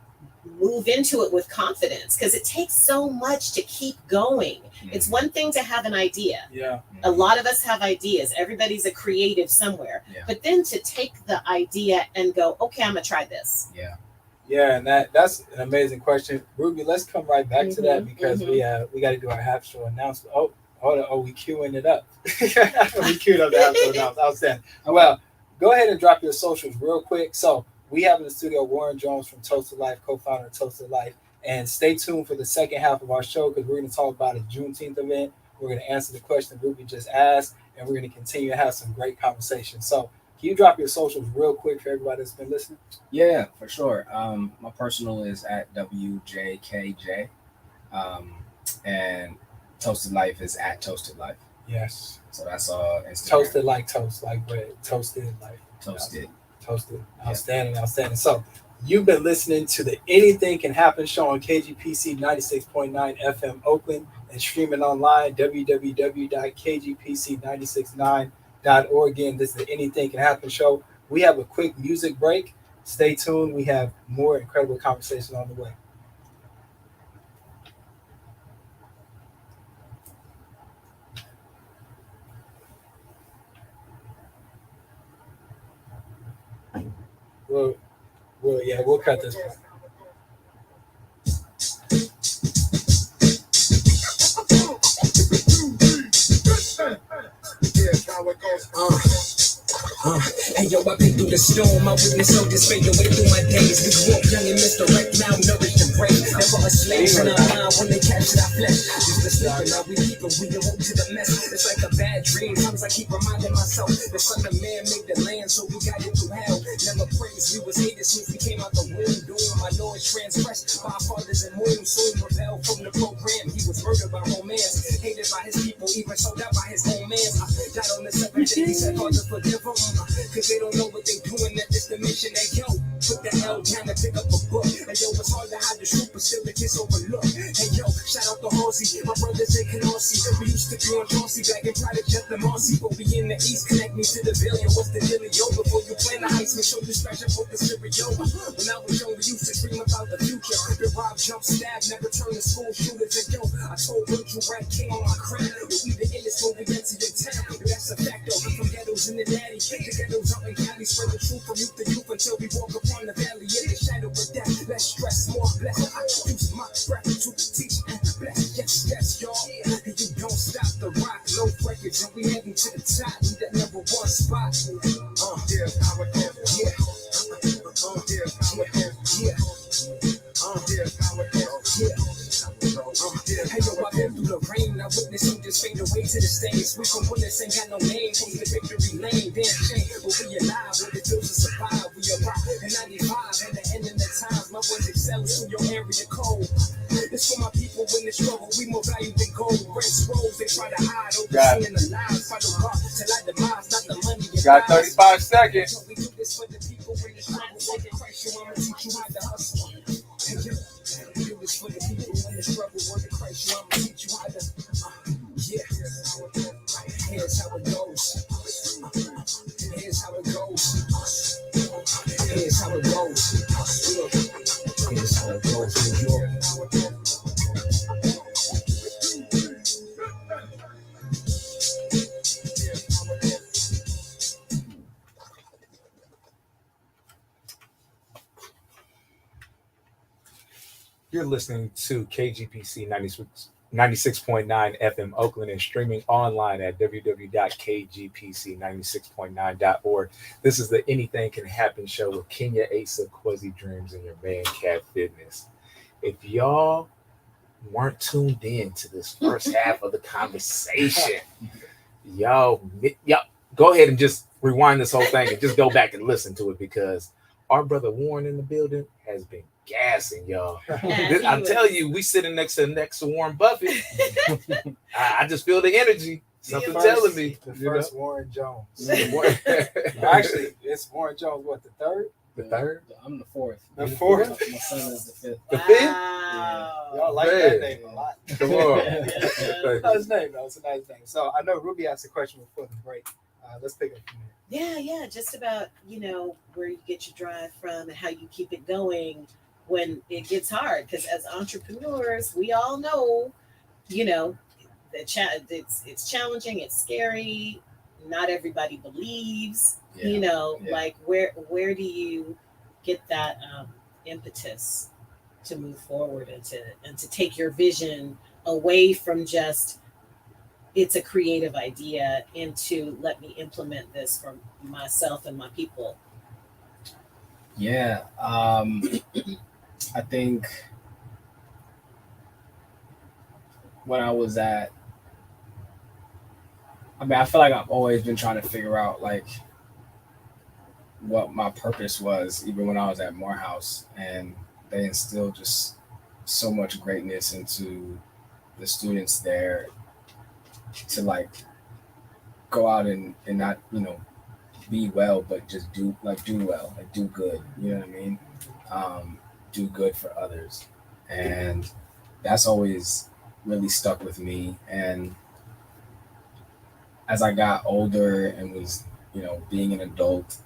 Speaker 4: move into it with confidence? Because it takes so much to keep going. It's one thing to have an idea.
Speaker 1: Yeah.
Speaker 4: A lot of us have ideas. Everybody's a creative somewhere. But then to take the idea and go, okay, I'm gonna try this.
Speaker 1: Yeah, and that's an amazing question, Ruby. Let's come right back to that because we got to do our half show announcement. Oh, hold on. Oh, we queuing it up. We queued up the half show announcement. Outstanding. Well, go ahead and drop your socials real quick. So we have in the studio Warren Jones from Toasted Life, co-founder of Toasted Life. And stay tuned for the second half of our show because we're going to talk about a Juneteenth event. We're going to answer the question Ruby just asked, and we're going to continue to have some great conversations. So can you drop your socials real quick for everybody that's been listening?
Speaker 5: Yeah, for sure. My personal is at WJKJ, and Toasted Life is at Toasted Life.
Speaker 1: Yes.
Speaker 5: So that's Instagram.
Speaker 1: Toasted like toast, like bread. Toasted like
Speaker 5: toasted.
Speaker 1: Toasted. Outstanding. So you've been listening to the Anything Can Happen show on KGPC 96.9 FM Oakland and streaming online www.kgpc969.org. Again, this is the Anything Can Happen show. We have a quick music break. Stay tuned. We have more incredible conversation on the way. We'll cut this part.
Speaker 6: Hey yo, I've been through the storm. I witnessed soldiers fade away through my days. We grew up young and misdirect, malnourished and brave. Never a slave in our mind when they captured our flesh. Just the sleeping, now we keep it, we awoke to the mess. It's like a bad dream. Times I keep reminding myself the son of man made the land, so we got it through hell. Never praised, we was hated since we came out the womb. Doing my Lord transgressed by our fathers and wombs. Soon rebelled from the program. He was murdered by romance, hated by his people, even sold out by his own man. I died on the 7th day. He said, Father, forgive them. Cause they don't know what they doing at this dimension. They yo, put the L down and pick up a book. And yo, it's hard to hide the truth, but still it gets overlooked. And yo, shout out to Halsey, my brothers in Canarsie. We used to be on Chauncey back in Private Jet the Marcy. But we in the East, connect me to the Villian. What's the deal, yo? Before you plan the heist, make sure you scratch up with the stereo. When I was young, we used to dream about the future. The rob, jump, stab, never turn to school shooters. And yo, I told Virgil Rat King on my crib. Yo, we the illest when we enter your town. Yo, that's a fact though. From ghettos in the daddy, the ghettos out in Cali, spread the truth from youth to youth until we walk upon the valley in the shadow of death. Less stress, more blessed. I use my breath to teach and bless. Yes, y'all. And you don't stop the rock, no breakage, and we heading to the top. We that number one spot. Here's how it goes. Yeah. Here's how it goes. Yeah. Here's how it goes. Yeah. Hey yo, I've been through the rain. I witnessed them just fade away to the stains. We from bullets ain't got no name. From the victory lane, damn shame. But we alive, when it feels to survive. We arrive in 95 and the end of the times. My boys excel through your area. cold. It's for my people in the struggle. We more value than gold. Red scrolls they try to hide.
Speaker 3: Got it.
Speaker 6: Overseeing the lies. Follow God till I demise, not the money.
Speaker 3: Got 35 seconds.
Speaker 6: We do this for the people in the struggle. For the Christ, you, I'ma teach you how to hustle. We do this for the people in the struggle. For the Christ, you, I'ma teach you how to. Yeah. Here's how it goes. Here's how it goes. Here's how it goes. Here's how it goes. New York.
Speaker 3: You're listening to KGPC 96.9 FM Oakland and streaming online at www.kgpc96.9.org. This is the Anything Can Happen show with Kenya Asa, Quasi Dreams, and your man Cat Fitness. If y'all weren't tuned in to this first half of the conversation, y'all go ahead and just rewind this whole thing and just go back and listen to it, because our brother Warren in the building has been gassing, y'all. I'm telling you, we sitting next to Warren Buffett. I just feel the energy. Something telling me.
Speaker 1: The first Warren Jones.
Speaker 3: Actually,
Speaker 1: Actually, it's Warren Jones, what, the third?
Speaker 3: the third?
Speaker 5: I'm the fourth.
Speaker 1: The fourth?
Speaker 5: My son is the fifth.
Speaker 3: The fifth?
Speaker 4: Wow.
Speaker 1: Y'all like
Speaker 3: Man.
Speaker 1: that name a lot.
Speaker 3: Come on.
Speaker 1: Nice name, though. It's a nice name. So I know Ruby asked a question before the break. Let's pick up from there.
Speaker 4: Yeah, just about, where you get your drive from and how you keep it going when it gets hard. Because as entrepreneurs, we all know, it's challenging, it's scary. Not everybody believes. Like where do you get that impetus to move forward and to take your vision away from just it's a creative idea into let me implement this for myself and my people?
Speaker 5: Yeah, I think when I was I feel like I've always been trying to figure out like what my purpose was, even when I was at Morehouse, and they instilled just so much greatness into the students there to like go out and not, be well, but just do well, like do good, you know what I mean? Do good for others. And that's always really stuck with me. And as I got older and was, being an adult,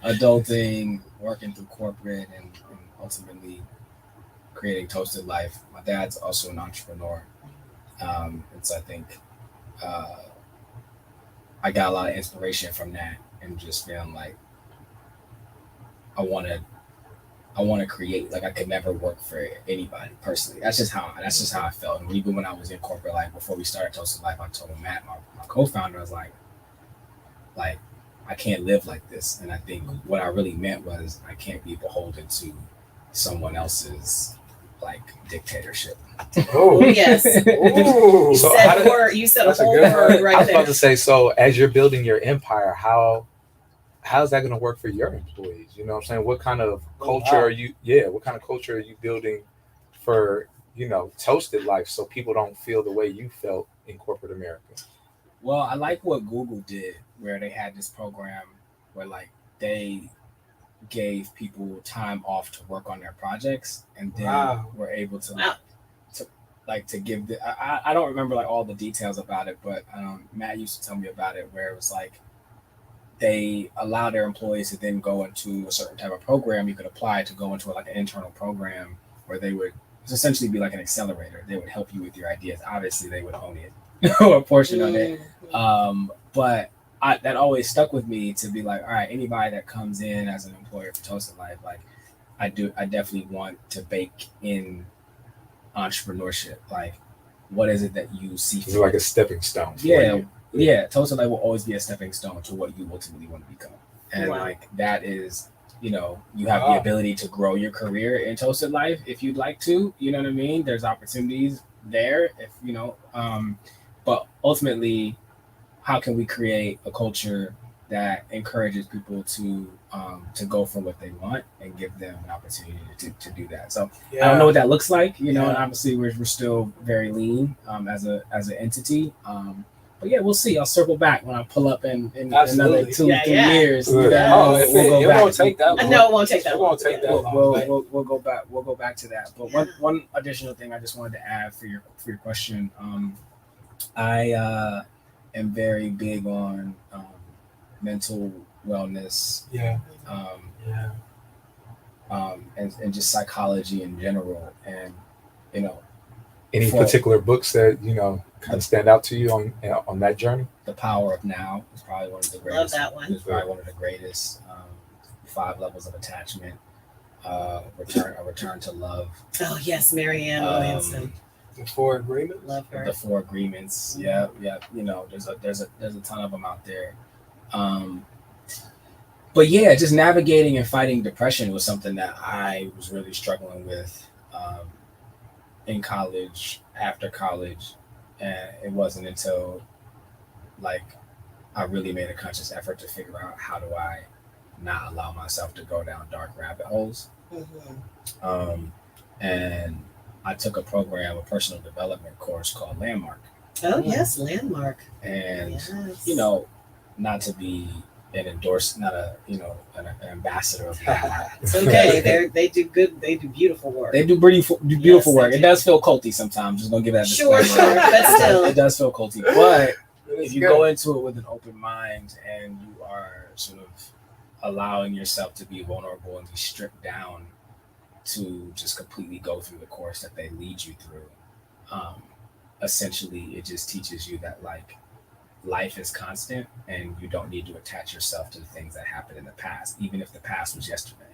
Speaker 5: adulting, working through corporate and ultimately creating Toasted Life. My dad's also an entrepreneur. And so I think I got a lot of inspiration from that and just feeling like I want to create. Like I could never work for anybody personally. That's just how I felt. And even when I was in corporate life, before we started Toasted Life, I told Matt, my co-founder, I was like I can't live like this. And I think what I really meant was I can't be beholden to someone else's like dictatorship.
Speaker 3: Oh
Speaker 4: yes.
Speaker 3: Ooh.
Speaker 4: You said a
Speaker 1: That's a
Speaker 4: whole
Speaker 1: good
Speaker 4: word
Speaker 1: word.
Speaker 4: right
Speaker 3: I was
Speaker 4: there.
Speaker 3: about to say, so as you're building your empire, how's that going to work for your employees? You know what I'm saying? What kind of culture are you building for, Toasted Life so people don't feel the way you felt in corporate America?
Speaker 5: Well, I like what Google did, where they had this program where like they gave people time off to work on their projects, and then were able to give I don't remember like all the details about it, but Matt used to tell me about it, where it was like they allow their employees to then go into a certain type of program. You could apply to go into like an internal program where they would essentially be like an accelerator. They would help you with your ideas. Obviously, they would own it, a portion of it. But that always stuck with me to be like, all right, anybody that comes in as an employer for Toasted Life, like I definitely want to bake in entrepreneurship. Like, what is it that you see?
Speaker 3: It's like a stepping stone.
Speaker 5: Yeah. Toasted Life will always be a stepping stone to what you ultimately want to become. And like that is, you have the ability to grow your career in Toasted Life if you'd like to. You know what I mean? There's opportunities there if but ultimately, how can we create a culture that encourages people to go for what they want and give them an opportunity to do that. So I don't know what that looks like, you know, and obviously we're still very lean as an entity. But yeah, we'll see. I'll circle back when I pull up in another 2-3 years.
Speaker 1: We'll go back. Won't take that long.
Speaker 4: No, it won't take that long.
Speaker 1: It won't take that long.
Speaker 5: We'll go back. We'll go back to that. But one additional thing I just wanted to add for your question. I am very big on mental wellness. And just psychology in general. And you know,
Speaker 3: any particular books that kind of stand out to you on that journey?
Speaker 5: The Power of Now is probably one of the greatest.
Speaker 4: Love that one.
Speaker 5: It's probably one of the greatest. 5 Levels of Attachment. A Return to Love.
Speaker 4: Oh yes, Marianne Williamson.
Speaker 1: The 4 Agreements.
Speaker 4: Love her.
Speaker 5: The 4 Agreements. Yeah. You know, there's a ton of them out there. But yeah, just navigating and fighting depression was something that I was really struggling with in college, after college, and it wasn't until I really made a conscious effort to figure out how do I not allow myself to go down dark rabbit holes. And I took a personal development course called Landmark.
Speaker 4: Oh yes, Landmark.
Speaker 5: And you know, not to be an ambassador of Landmark.
Speaker 4: It's okay. They do good. They do beautiful work.
Speaker 5: They do beautiful work. It does feel culty sometimes. Just gonna give that.
Speaker 4: Sure, but still,
Speaker 5: it does feel culty. But if you go into it with an open mind and you are sort of allowing yourself to be vulnerable and be stripped down to just completely go through the course that they lead you through, essentially it just teaches you that life is constant and you don't need to attach yourself to the things that happened in the past, even if the past was yesterday.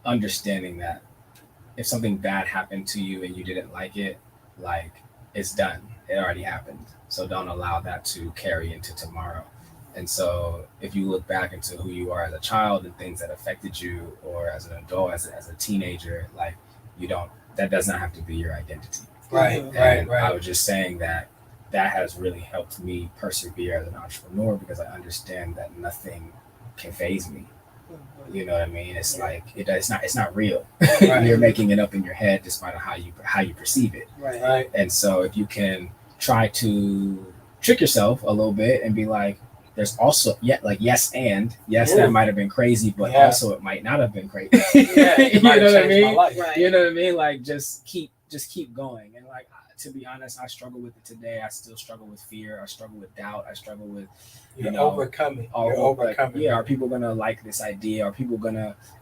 Speaker 5: Understanding that if something bad happened to you and you didn't like it, it's done. It already happened. So don't allow that to carry into tomorrow. And so if you look back into who you are as a child and things that affected you, or as an adult, as a teenager, that does not have to be your identity.
Speaker 1: Right.
Speaker 5: I was just saying that has really helped me persevere as an entrepreneur, because I understand that nothing can faze me. You know what I mean? It's it's not real. Right. You're making it up in your head despite how you perceive it.
Speaker 1: Right.
Speaker 5: And so if you can try to trick yourself a little bit and be like, there's also that might have been crazy, but also it might not have been crazy. You know what I mean?
Speaker 4: Right.
Speaker 5: You know what I mean? Just keep going. And to be honest, I struggle with it today. I still struggle with fear. I struggle with doubt. I struggle with
Speaker 1: overcoming. You're overcoming.
Speaker 5: Are people gonna like this idea?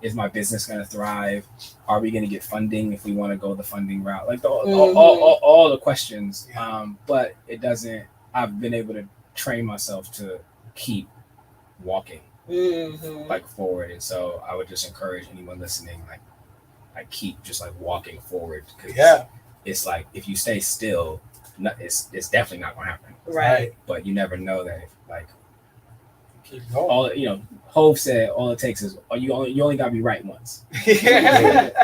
Speaker 5: Is my business gonna thrive? Are we gonna get funding if we want to go the funding route? All the questions. But it doesn't. I've been able to train myself to keep walking forward. And so I would just encourage anyone listening, keep just walking forward, because it's if you stay still, it's definitely not gonna happen.
Speaker 4: Right.
Speaker 5: But you never know that if
Speaker 1: keep going.
Speaker 5: all Hove said all it takes is you only gotta be right once.
Speaker 4: Right.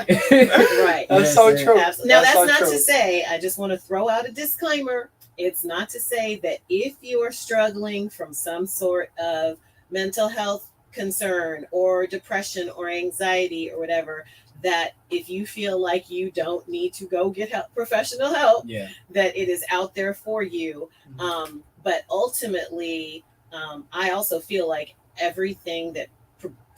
Speaker 1: That's so true.
Speaker 4: Absolutely. Now that's not to say, I just want to throw out a disclaimer. It's not to say that if you are struggling from some sort of mental health concern or depression or anxiety or whatever, that if you feel like you don't need to go get professional help, that it is out there for you. But ultimately, I also feel like everything that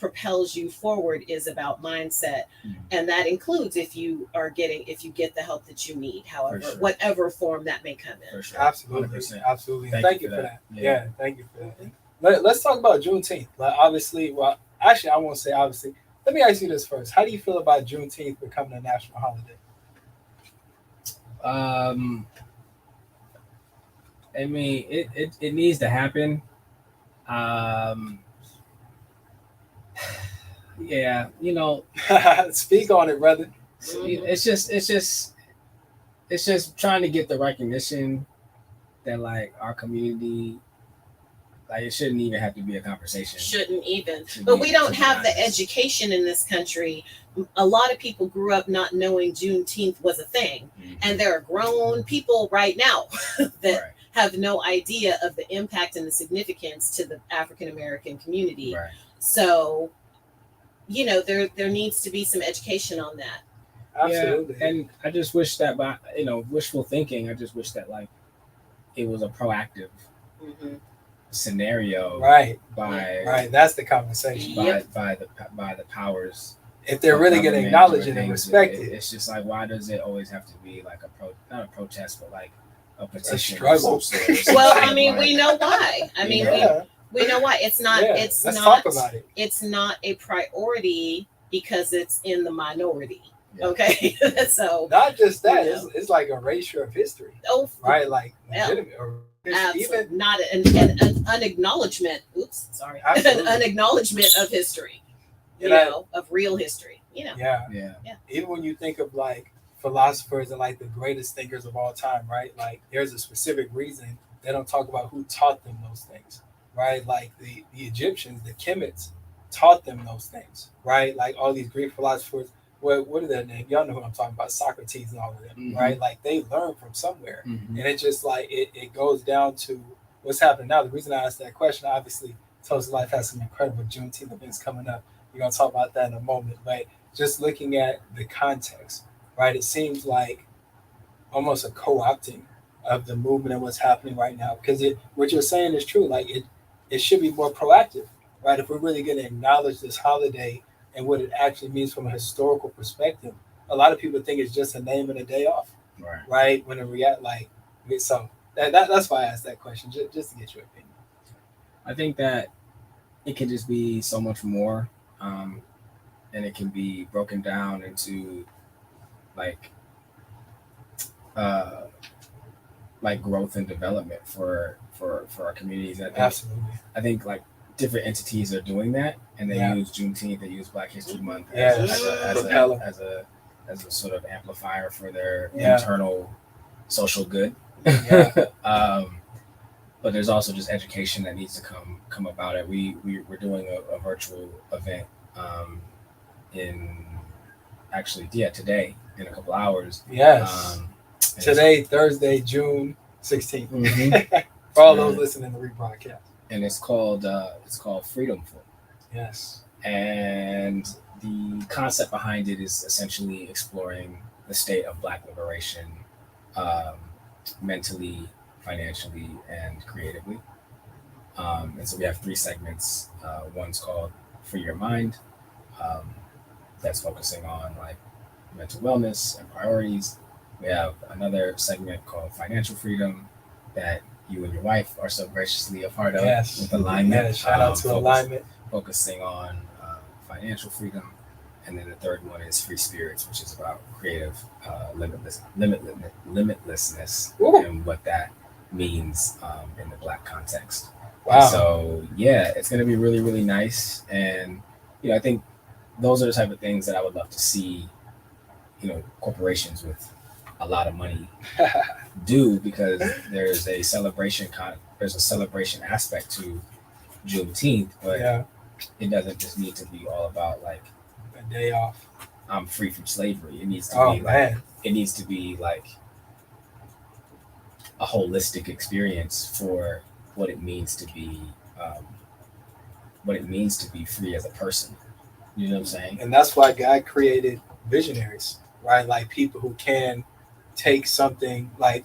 Speaker 4: propels you forward is about mindset, and that includes if you get the help that you need, however, whatever form that may come in.
Speaker 5: For sure.
Speaker 1: Absolutely.
Speaker 5: 100%.
Speaker 1: Absolutely.
Speaker 5: Thank you
Speaker 1: for that.
Speaker 5: Yeah.
Speaker 1: Thank you for that. Let's talk about Juneteenth. Obviously, actually, I won't say obviously. Let me ask you this first. How do you feel about Juneteenth becoming a national holiday?
Speaker 5: I mean, it needs to happen. Yeah,
Speaker 1: Speak on it, brother.
Speaker 5: It's just trying to get the recognition that our community, it shouldn't even have to be a conversation.
Speaker 4: But we don't have the education in this country. A lot of people grew up not knowing Juneteenth was a thing, and there are grown people right now that have no idea of the impact and the significance to the African American community.
Speaker 5: Right.
Speaker 4: So, there needs to be some education on that.
Speaker 1: Absolutely.
Speaker 5: Yeah, and I just wish that by wishful thinking, I just wish that like it was a proactive scenario,
Speaker 1: Right.
Speaker 5: By
Speaker 1: That's the conversation.
Speaker 5: by the powers.
Speaker 1: If they're really going to acknowledge it and respect it,
Speaker 5: it's just like, why does it always have to be like not a protest, but like a petition?
Speaker 1: Struggle.
Speaker 4: Well, I mean, we know why. I mean,
Speaker 1: Yeah.
Speaker 4: we know why. It's not.
Speaker 1: Yeah,
Speaker 4: It's
Speaker 1: let's
Speaker 4: not.
Speaker 1: talk about it.
Speaker 4: It's not a priority because it's in the minority.
Speaker 5: Yeah.
Speaker 4: Okay, so
Speaker 1: Not just that,
Speaker 4: You know.
Speaker 1: it's like erasure of history,
Speaker 4: oh,
Speaker 1: right? Like
Speaker 4: Yeah.
Speaker 1: legitimate, or
Speaker 4: absolutely.
Speaker 1: even
Speaker 4: Not an unacknowledgement. Oops, sorry. An
Speaker 1: Absolutely.
Speaker 4: unacknowledgement of history. Of real history.
Speaker 1: yeah. Even when you think of like philosophers and like the greatest thinkers of all time, right? Like there's a specific reason they don't talk about who taught them those things, right? Like the Egyptians, the Kemites taught them those things, right? Like all these Greek philosophers. What are their names? Y'all know who I'm talking about, Socrates and all of them, right? Like they learn from somewhere. And it's just like it goes down to what's happening now. The reason I asked that question, obviously, Toast Life has some incredible Juneteenth events coming up. We're going to talk about that in a moment. But just looking at the context, right? It seems like almost a co-opting of the movement and what's happening right now. Because what you're saying is true. Like it should be more proactive, right? If we're really going to acknowledge this holiday and what it actually means from a historical perspective, a lot of people think it's just a name and a day off, right? When in reality, so that's why I asked that question, just to get your opinion.
Speaker 5: I think that it can just be so much more, and it can be broken down into like growth and development for our communities.
Speaker 1: Absolutely.
Speaker 5: I think like different entities are doing that, and they use Juneteenth, they use Black History Month
Speaker 1: Yeah.
Speaker 5: as a sort of amplifier for their internal social good.
Speaker 1: Yeah.
Speaker 5: But there's also just education that needs to come about it. We're doing a virtual event today in a couple hours.
Speaker 1: Yes. Today, Thursday, June 16th. For all those listening to the rebroadcast.
Speaker 5: And it's called Freedom Ful.
Speaker 1: Yes.
Speaker 5: And the concept behind it is essentially exploring the state of Black liberation, mentally, financially, and creatively. And so we have 3 segments. One's called Free Your Mind. That's focusing on like mental wellness and priorities. We have another segment called Financial Freedom that you and your wife are so graciously a part of, with Alignment.
Speaker 1: Yes, shout out to Alignment.
Speaker 5: Focusing on financial freedom. And then the third one is Free Spirits, which is about creative limitlessness and what that means in the Black context.
Speaker 1: Wow.
Speaker 5: And so, it's going to be really, really nice. And, I think those are the type of things that I would love to see, corporations with a lot of money do, because there's a celebration aspect to Juneteenth, but it doesn't just need to be all about like
Speaker 1: a day off.
Speaker 5: I'm free from slavery. It needs to it needs to be like a holistic experience for what it means to be free as a person. You know what I'm saying?
Speaker 1: And that's why God created visionaries, right? Like people who can take something like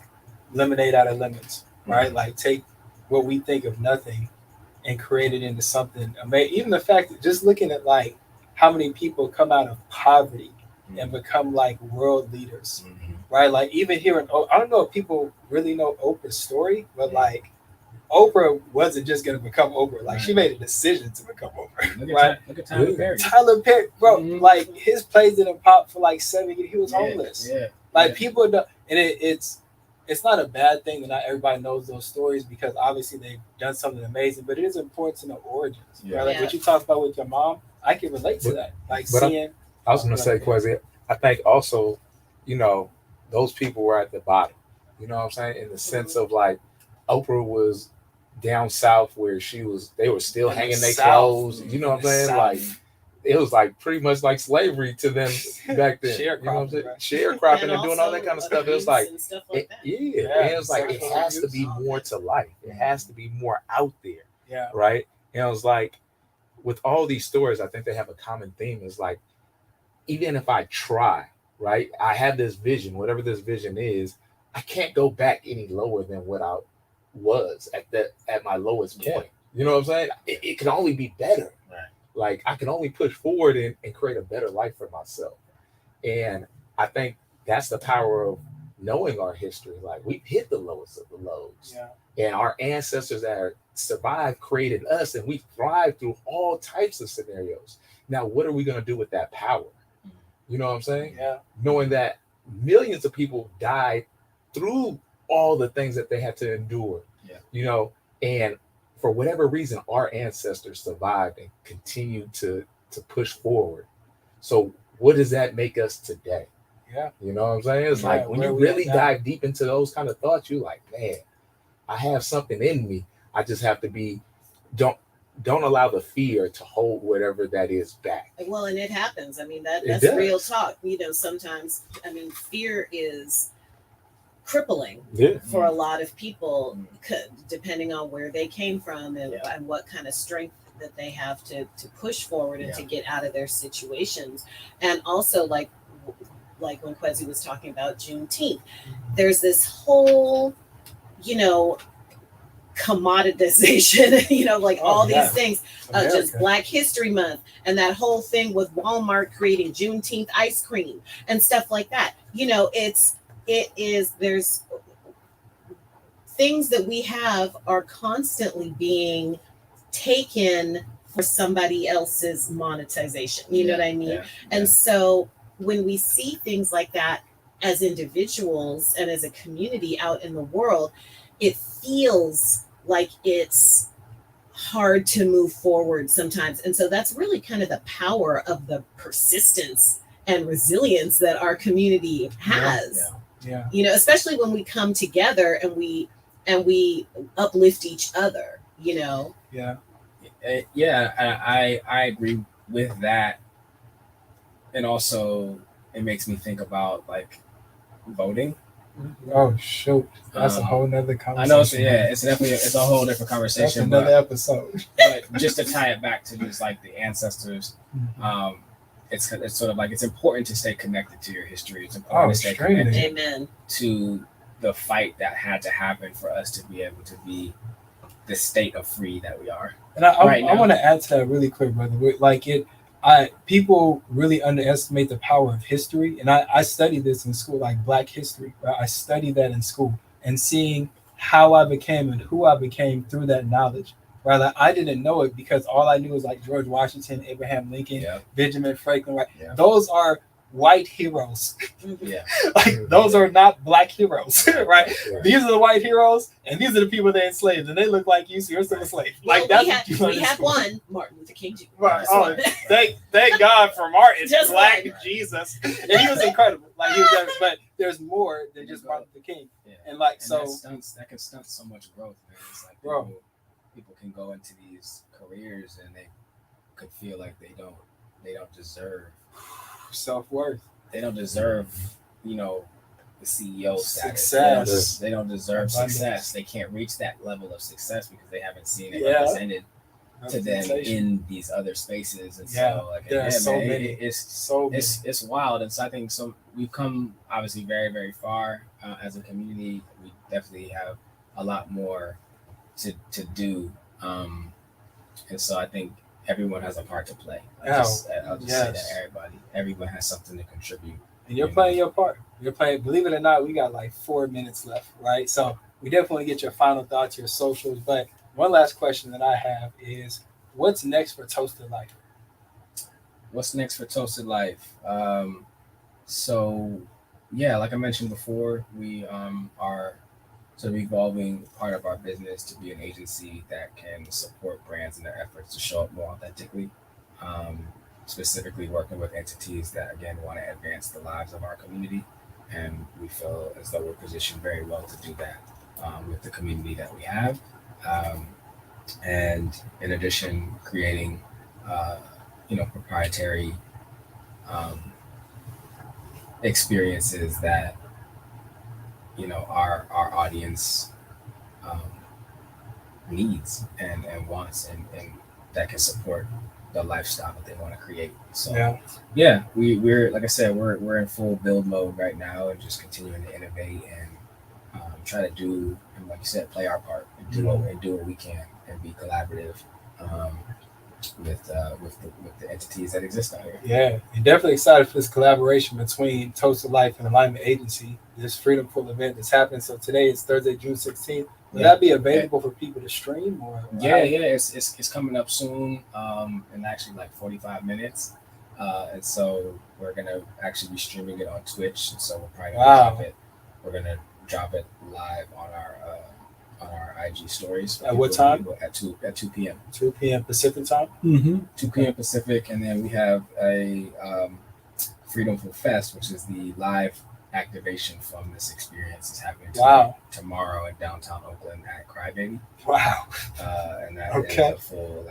Speaker 1: lemonade out of lemons, right? Like take what we think of nothing and create it into something amazing. Even the fact that just looking at like how many people come out of poverty and become like world leaders, right? Like even here I don't know if people really know Oprah's story, but like Oprah wasn't just going to become Oprah. Like she made a decision to become Oprah.
Speaker 5: Look at Tyler Perry.
Speaker 1: Tyler Perry, bro, like his plays didn't pop for like 7 years. He was homeless. People don't, and it's not a bad thing that not everybody knows those stories, because obviously they've done something amazing, but it is important to know origins. Right? Like what you talked about with your mom, I can relate to that. Like seeing.
Speaker 3: I was going to say, Kwesi, I think also, those people were at the bottom. You know what I'm saying? In the sense of like, Oprah was down south where they were still hanging their clothes. You know what I'm saying? Like it was like pretty much like slavery to them back then. You know what I'm saying?
Speaker 1: Sharecropping, right?
Speaker 3: Sharecropping and doing all that
Speaker 4: also
Speaker 3: kind of stuff. It was
Speaker 4: abuse
Speaker 3: like,
Speaker 4: and stuff like that.
Speaker 3: and it was like, it
Speaker 1: sexual
Speaker 3: has to be
Speaker 4: abuse.
Speaker 3: more to life. It has to be more out there,
Speaker 1: Yeah.
Speaker 3: right? And it was like, with all these stories, I think they have a common theme. Is like, even if I try, right, I have this vision, whatever this vision is, I can't go back any lower than what I was at my lowest point. You know what I'm saying? It can only be better.
Speaker 5: Right.
Speaker 3: Like, I can only push forward and create a better life for myself. And I think that's the power of knowing our history. Like, we've hit the lowest of the lows.
Speaker 1: Yeah.
Speaker 3: And our ancestors that survived created us, and we thrived through all types of scenarios. Now, what are we going to do with that power? You know what I'm saying?
Speaker 1: Yeah.
Speaker 3: Knowing that millions of people died through all the things that they had to endure.
Speaker 5: Yeah.
Speaker 3: You know, and for whatever reason, our ancestors survived and continued to push forward. So what does that make us today?
Speaker 1: Yeah.
Speaker 3: You know what I'm saying? It's like, when you really dive deep into those kind of thoughts, you're like, man, I have something in me. I just have to be, don't allow the fear to hold whatever that is back.
Speaker 4: Well, and it happens. I mean, that's
Speaker 3: does.
Speaker 4: real talk. You know, sometimes, I mean, fear is crippling for a lot of people, depending on where they came from and what kind of strength that they have to push forward and to get out of their situations. And also, like when Kwesi was talking about Juneteenth, there's this whole, you know, commoditization, you know, like all these things, just Black History Month and that whole thing with Walmart creating Juneteenth ice cream and stuff like that. You know, there's things that we have are constantly being taken for somebody else's monetization. You know what I mean?
Speaker 5: Yeah.
Speaker 4: And so when we see things like that as individuals and as a community out in the world, it feels like it's hard to move forward sometimes. And so that's really kind of the power of the persistence and resilience that our community has.
Speaker 1: Yeah.
Speaker 4: You know, especially when we come together and we uplift each other, you know.
Speaker 1: Yeah.
Speaker 5: I agree with that. And also it makes me think about like voting.
Speaker 1: Oh shoot, that's a whole nother conversation.
Speaker 5: I know, it's a whole different conversation.
Speaker 1: That's another episode.
Speaker 5: But just to tie it back to just like the ancestors, it's sort of like, it's important to stay connected to your history. It's important to stay connected to the fight that had to happen for us to be able to be the state of free that we are.
Speaker 1: And I want to add to that really quick, brother. Like people really underestimate the power of history, and I studied this in school, like Black history. Right? I studied that in school, and seeing how I became and who I became through that knowledge. Right? Like, I didn't know it because all I knew was like George Washington, Abraham Lincoln, Benjamin Franklin. Right? Yeah. Those are white heroes.
Speaker 5: Yeah.
Speaker 1: Like those are not Black heroes, right? Yeah. These are the white heroes, and these are the people they enslaved, and they look like you, so you're still a slave. Like
Speaker 4: we had one, Martin Luther King Jr.
Speaker 1: Right. Oh, thank God for Martin, just Black Jesus, and he was incredible. Like he was, but there's more than just Martin Luther King, and like
Speaker 5: that can stunt so much growth, man. It's like people can go into these careers and they could feel like they don't deserve
Speaker 1: self-worth.
Speaker 5: They don't deserve, you know, the CEO status.
Speaker 1: Success.
Speaker 5: They don't deserve success. They can't reach that level of success because they haven't seen it represented to them in these other spaces. And so, like, it's wild. And so I think we've come obviously very, very far as a community. We definitely have a lot more to do. And so I think everyone has a part to play. I'll just say that everyone has something to contribute.
Speaker 1: And you're playing your part. Believe it or not, we got like 4 minutes left, right? So we definitely get your final thoughts, your socials. But one last question that I have is, what's next for Toasted Life?
Speaker 5: What's next for Toasted Life? Like I mentioned before, we are sort of evolving part of our business to be an agency that can support brands in their efforts to show up more authentically, specifically working with entities that, again, want to advance the lives of our community. And we feel as though we're positioned very well to do that with the community that we have. And in addition, creating proprietary experiences that our audience um, needs and wants, and that can support the lifestyle that they want to create. So we're like I said, we're in full build mode right now, and just continuing to innovate and try to do, and like you said, play our part and do what we can and be collaborative with the entities that exist out here.
Speaker 1: Yeah, and definitely excited for this collaboration between Toast of Life and Alignment Agency, this Freedomful event that's happening. So today is Thursday, June 16th. Will that be available for people to stream? Or
Speaker 5: it's coming up soon, in actually like 45 minutes. And so we're gonna actually be streaming it on Twitch, and so we're probably gonna drop it live on our IG stories.
Speaker 1: At what time?
Speaker 5: At 2 p.m.
Speaker 1: 2 p.m. Pacific time?
Speaker 5: 2 p.m. Pacific, and then we have a Freedomful Fest, which is the live activation from this experience. Is happening tomorrow in downtown Oakland at Crybaby.
Speaker 1: Wow.
Speaker 5: And that is a full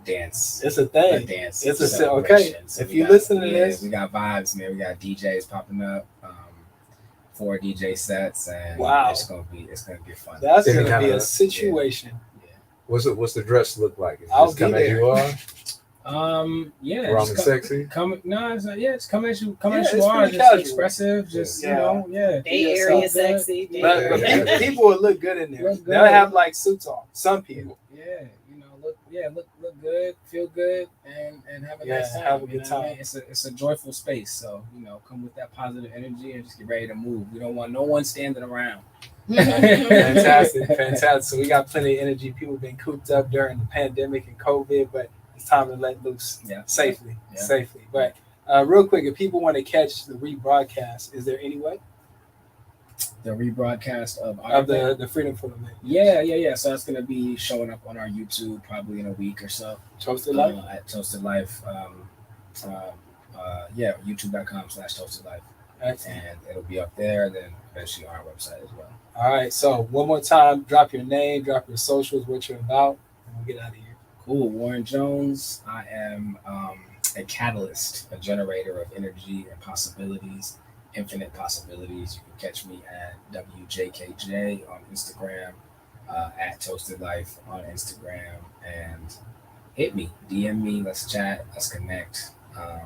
Speaker 5: dance.
Speaker 1: It's a thing.
Speaker 5: Dance.
Speaker 1: It's a okay. So if you listen to this,
Speaker 5: we got vibes, man. We got DJs popping up. 4 DJ sets, and it's gonna be fun.
Speaker 1: That's gonna be a situation.
Speaker 3: What's the dress look like? Is
Speaker 1: I'll
Speaker 3: it come as you are?
Speaker 5: Raw
Speaker 3: and sexy.
Speaker 5: It's come as you are. Just
Speaker 1: casual.
Speaker 5: Expressive. Just
Speaker 4: Bay Area sexy.
Speaker 1: But people will look good in there. They'll have like suits on. Some people.
Speaker 5: Look good, feel good, and have a nice time.
Speaker 1: Have a good time.
Speaker 5: It's a joyful space, so come with that positive energy and just get ready to move. We don't want no one standing around.
Speaker 1: Fantastic. So we got plenty of energy. People have been cooped up during the pandemic and COVID, but it's time to let loose safely. But real quick, if people want to catch the rebroadcast, is there any way?
Speaker 5: The rebroadcast of
Speaker 1: the Freedomful event.
Speaker 5: Yeah. So that's gonna be showing up on our YouTube probably in a week or so.
Speaker 1: Toasted Life?
Speaker 5: At Toasted Life. YouTube.com/Toasted Life.
Speaker 1: Excellent.
Speaker 5: And it'll be up there, then eventually on our website as well.
Speaker 1: All right. So one more time, drop your name, drop your socials, what you're about, and we'll get out of here.
Speaker 5: Cool. Warren Jones. I am a catalyst, a generator of energy and possibilities. Infinite possibilities. You can catch me at WJKJ on Instagram, at Toasted Life on Instagram, and hit me, DM me, let's chat, let's connect. I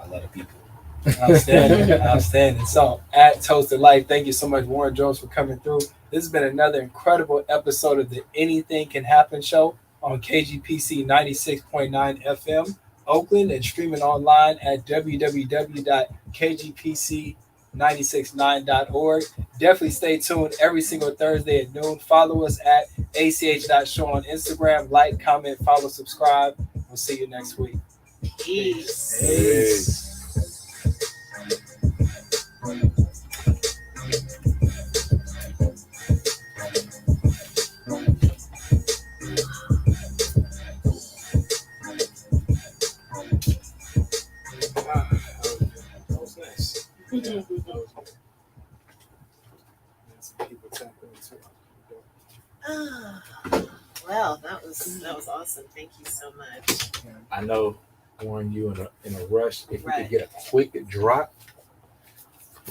Speaker 5: love the people.
Speaker 1: Outstanding. So at Toasted Life, thank you so much, Warren Jones, for coming through. This has been another incredible episode of the Anything Can Happen show on KGPC 96.9 FM. Oakland, and streaming online at www.kgpc969.org. Definitely stay tuned every single Thursday at noon. Follow us at ach.show on Instagram. Like, comment, follow, subscribe. We'll see you next week.
Speaker 4: Peace. Well, that was awesome. Thank you so much.
Speaker 3: I know, Warren, you in a rush. If we could get a quick drop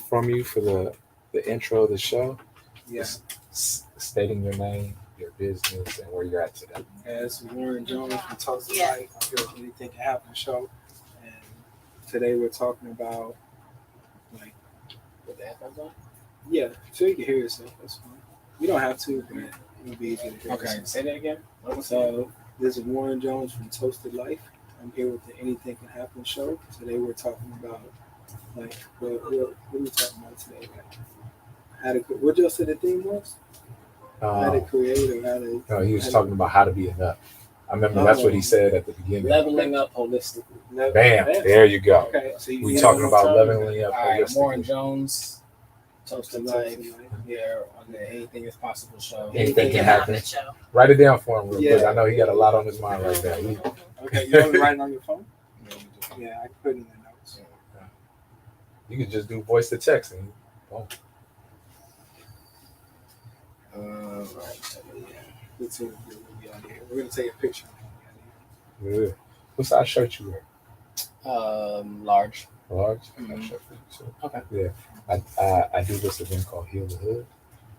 Speaker 3: from you for the intro of the show, stating your name, your business, and where you're at today.
Speaker 1: It's Warren Jones from Toasted Life. I'm here with Anything Can Happen show, and today we're talking about
Speaker 5: With the headphones on?
Speaker 1: Yeah, so you can hear yourself. That's fine. You don't have to, but it'll be easier to hear.
Speaker 5: Okay, say that again.
Speaker 1: So this is Warren Jones from Toasted Life. I'm here with the Anything Can Happen show. Today we're talking about what are we talking about today? What y'all said the theme was? How to create or how to.
Speaker 3: No, he was talking about how to be enough. I remember that's what he said at the beginning.
Speaker 5: Leveling up holistically.
Speaker 3: Bam, there you go.
Speaker 1: Okay, so
Speaker 3: we talking about leveling up holistically.
Speaker 5: Warren Jones, Toasted Life. Here on the Anything Is Possible show.
Speaker 3: Anything can happen. Write it down for him real quick. I know he got a lot on his mind right now.
Speaker 1: Okay, you want to write it on your phone? Yeah, I can put it in the notes.
Speaker 3: You could just do voice to text and boom.
Speaker 1: Let's see. We're gonna take a picture.
Speaker 3: Good. What size shirt you wear?
Speaker 5: Large.
Speaker 3: Large? I
Speaker 5: Mhm.
Speaker 3: got a shirt for you too.
Speaker 5: Okay.
Speaker 3: Yeah. I do this event called Heal the Hood.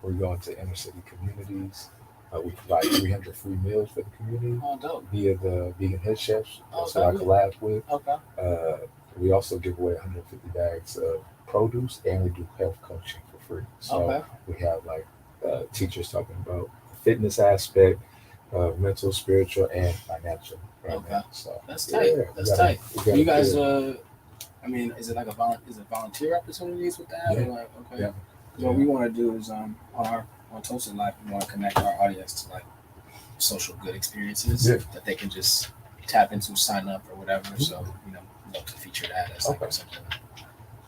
Speaker 3: We're going to inner city communities. We provide 300 free meals for the community
Speaker 5: Oh, dope.
Speaker 3: via the vegan head chefs. That's
Speaker 5: Okay.
Speaker 3: who I collab with.
Speaker 5: Okay.
Speaker 3: We also give away 150 bags of produce, and we do health coaching for free. So
Speaker 5: Okay.
Speaker 3: we have like teachers talking about fitness aspect, mental, spiritual, and financial. Right
Speaker 5: Okay.
Speaker 3: now. So
Speaker 5: That's tight.
Speaker 3: yeah,
Speaker 5: That's tight.
Speaker 3: we
Speaker 5: You guys,
Speaker 3: gotta
Speaker 5: I mean, is it like is it volunteer opportunities with that?
Speaker 3: Yeah.
Speaker 5: Or like, okay.
Speaker 3: Yeah.
Speaker 5: What we want to do is on Toasted Life, we want to connect our audience to like social good experiences that they can just tap into, sign up or whatever.
Speaker 3: Mm-hmm.
Speaker 5: So we'd love to feature that as like something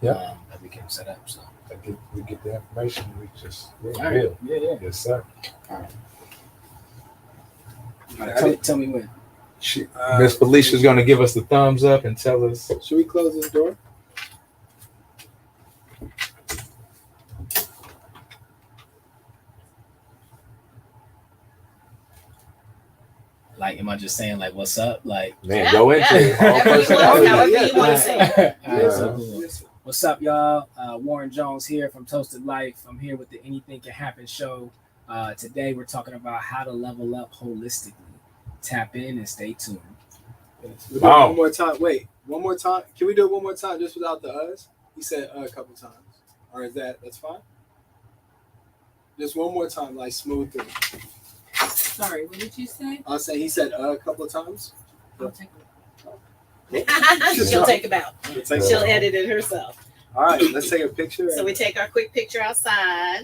Speaker 5: that we can set up. So
Speaker 3: we get the information. We just
Speaker 5: all right. Yeah.
Speaker 3: Yes, sir.
Speaker 5: All right. Tell me when.
Speaker 3: Miss Felicia's going to give us the thumbs up and tell us.
Speaker 1: Should we close this door?
Speaker 5: Like, am I just saying like, what's up? Like,
Speaker 3: Man, go into it. All
Speaker 4: However you
Speaker 3: personality.
Speaker 4: want to say it.
Speaker 5: all right, so cool. What's up, y'all? Warren Jones here from Toasted Life. I'm here with the Anything Can Happen show. Today, we're talking about how to level up holistically. Tap in and stay tuned.
Speaker 1: We'll do it one more time. Wait, one more time. Can we do it one more time just without the us? He said a couple times. Or is that's fine? Just one more time, like smooth through.
Speaker 2: Sorry, what did you say?
Speaker 1: I'll say he said a couple of times.
Speaker 2: I'll take
Speaker 4: She'll take it out. She'll edit it herself.
Speaker 1: All right, let's take a picture.
Speaker 4: So we take our quick picture outside.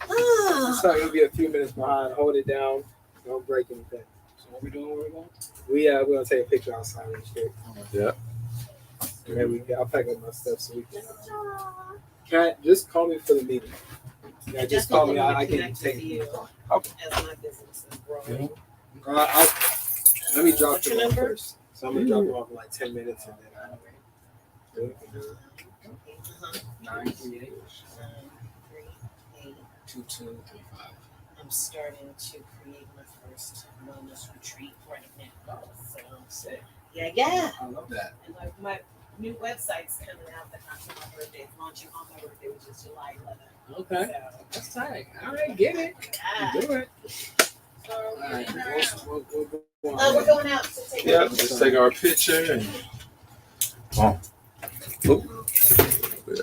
Speaker 1: It's not gonna be a few minutes behind. Hold it down. Don't break anything.
Speaker 5: So what we doing? Where we going?
Speaker 1: We're gonna take a picture outside real quick.
Speaker 3: Yeah.
Speaker 1: Maybe I'll pack up my stuff so we can. Kat, just call me for the meeting. Yeah, just call me. I can take
Speaker 4: you
Speaker 1: it.
Speaker 4: as my business is growing.
Speaker 1: Let me drop
Speaker 4: What's your
Speaker 1: them off
Speaker 4: number?
Speaker 1: first. So I'm gonna drop them off in like 10 minutes and then
Speaker 5: 938 2235.
Speaker 4: I'm starting to create my first wellness retreat right now. So yeah.
Speaker 5: I love that.
Speaker 4: And like my new website's coming out that after my birthday. It's launching on my birthday, which is July 11th.
Speaker 5: Okay.
Speaker 4: So,
Speaker 5: That's tight. All right, get it.
Speaker 4: yeah.
Speaker 5: Do it.
Speaker 4: So,
Speaker 5: All right.
Speaker 4: we're going out to take a picture.
Speaker 3: Let's take our picture and. Oh. Yeah.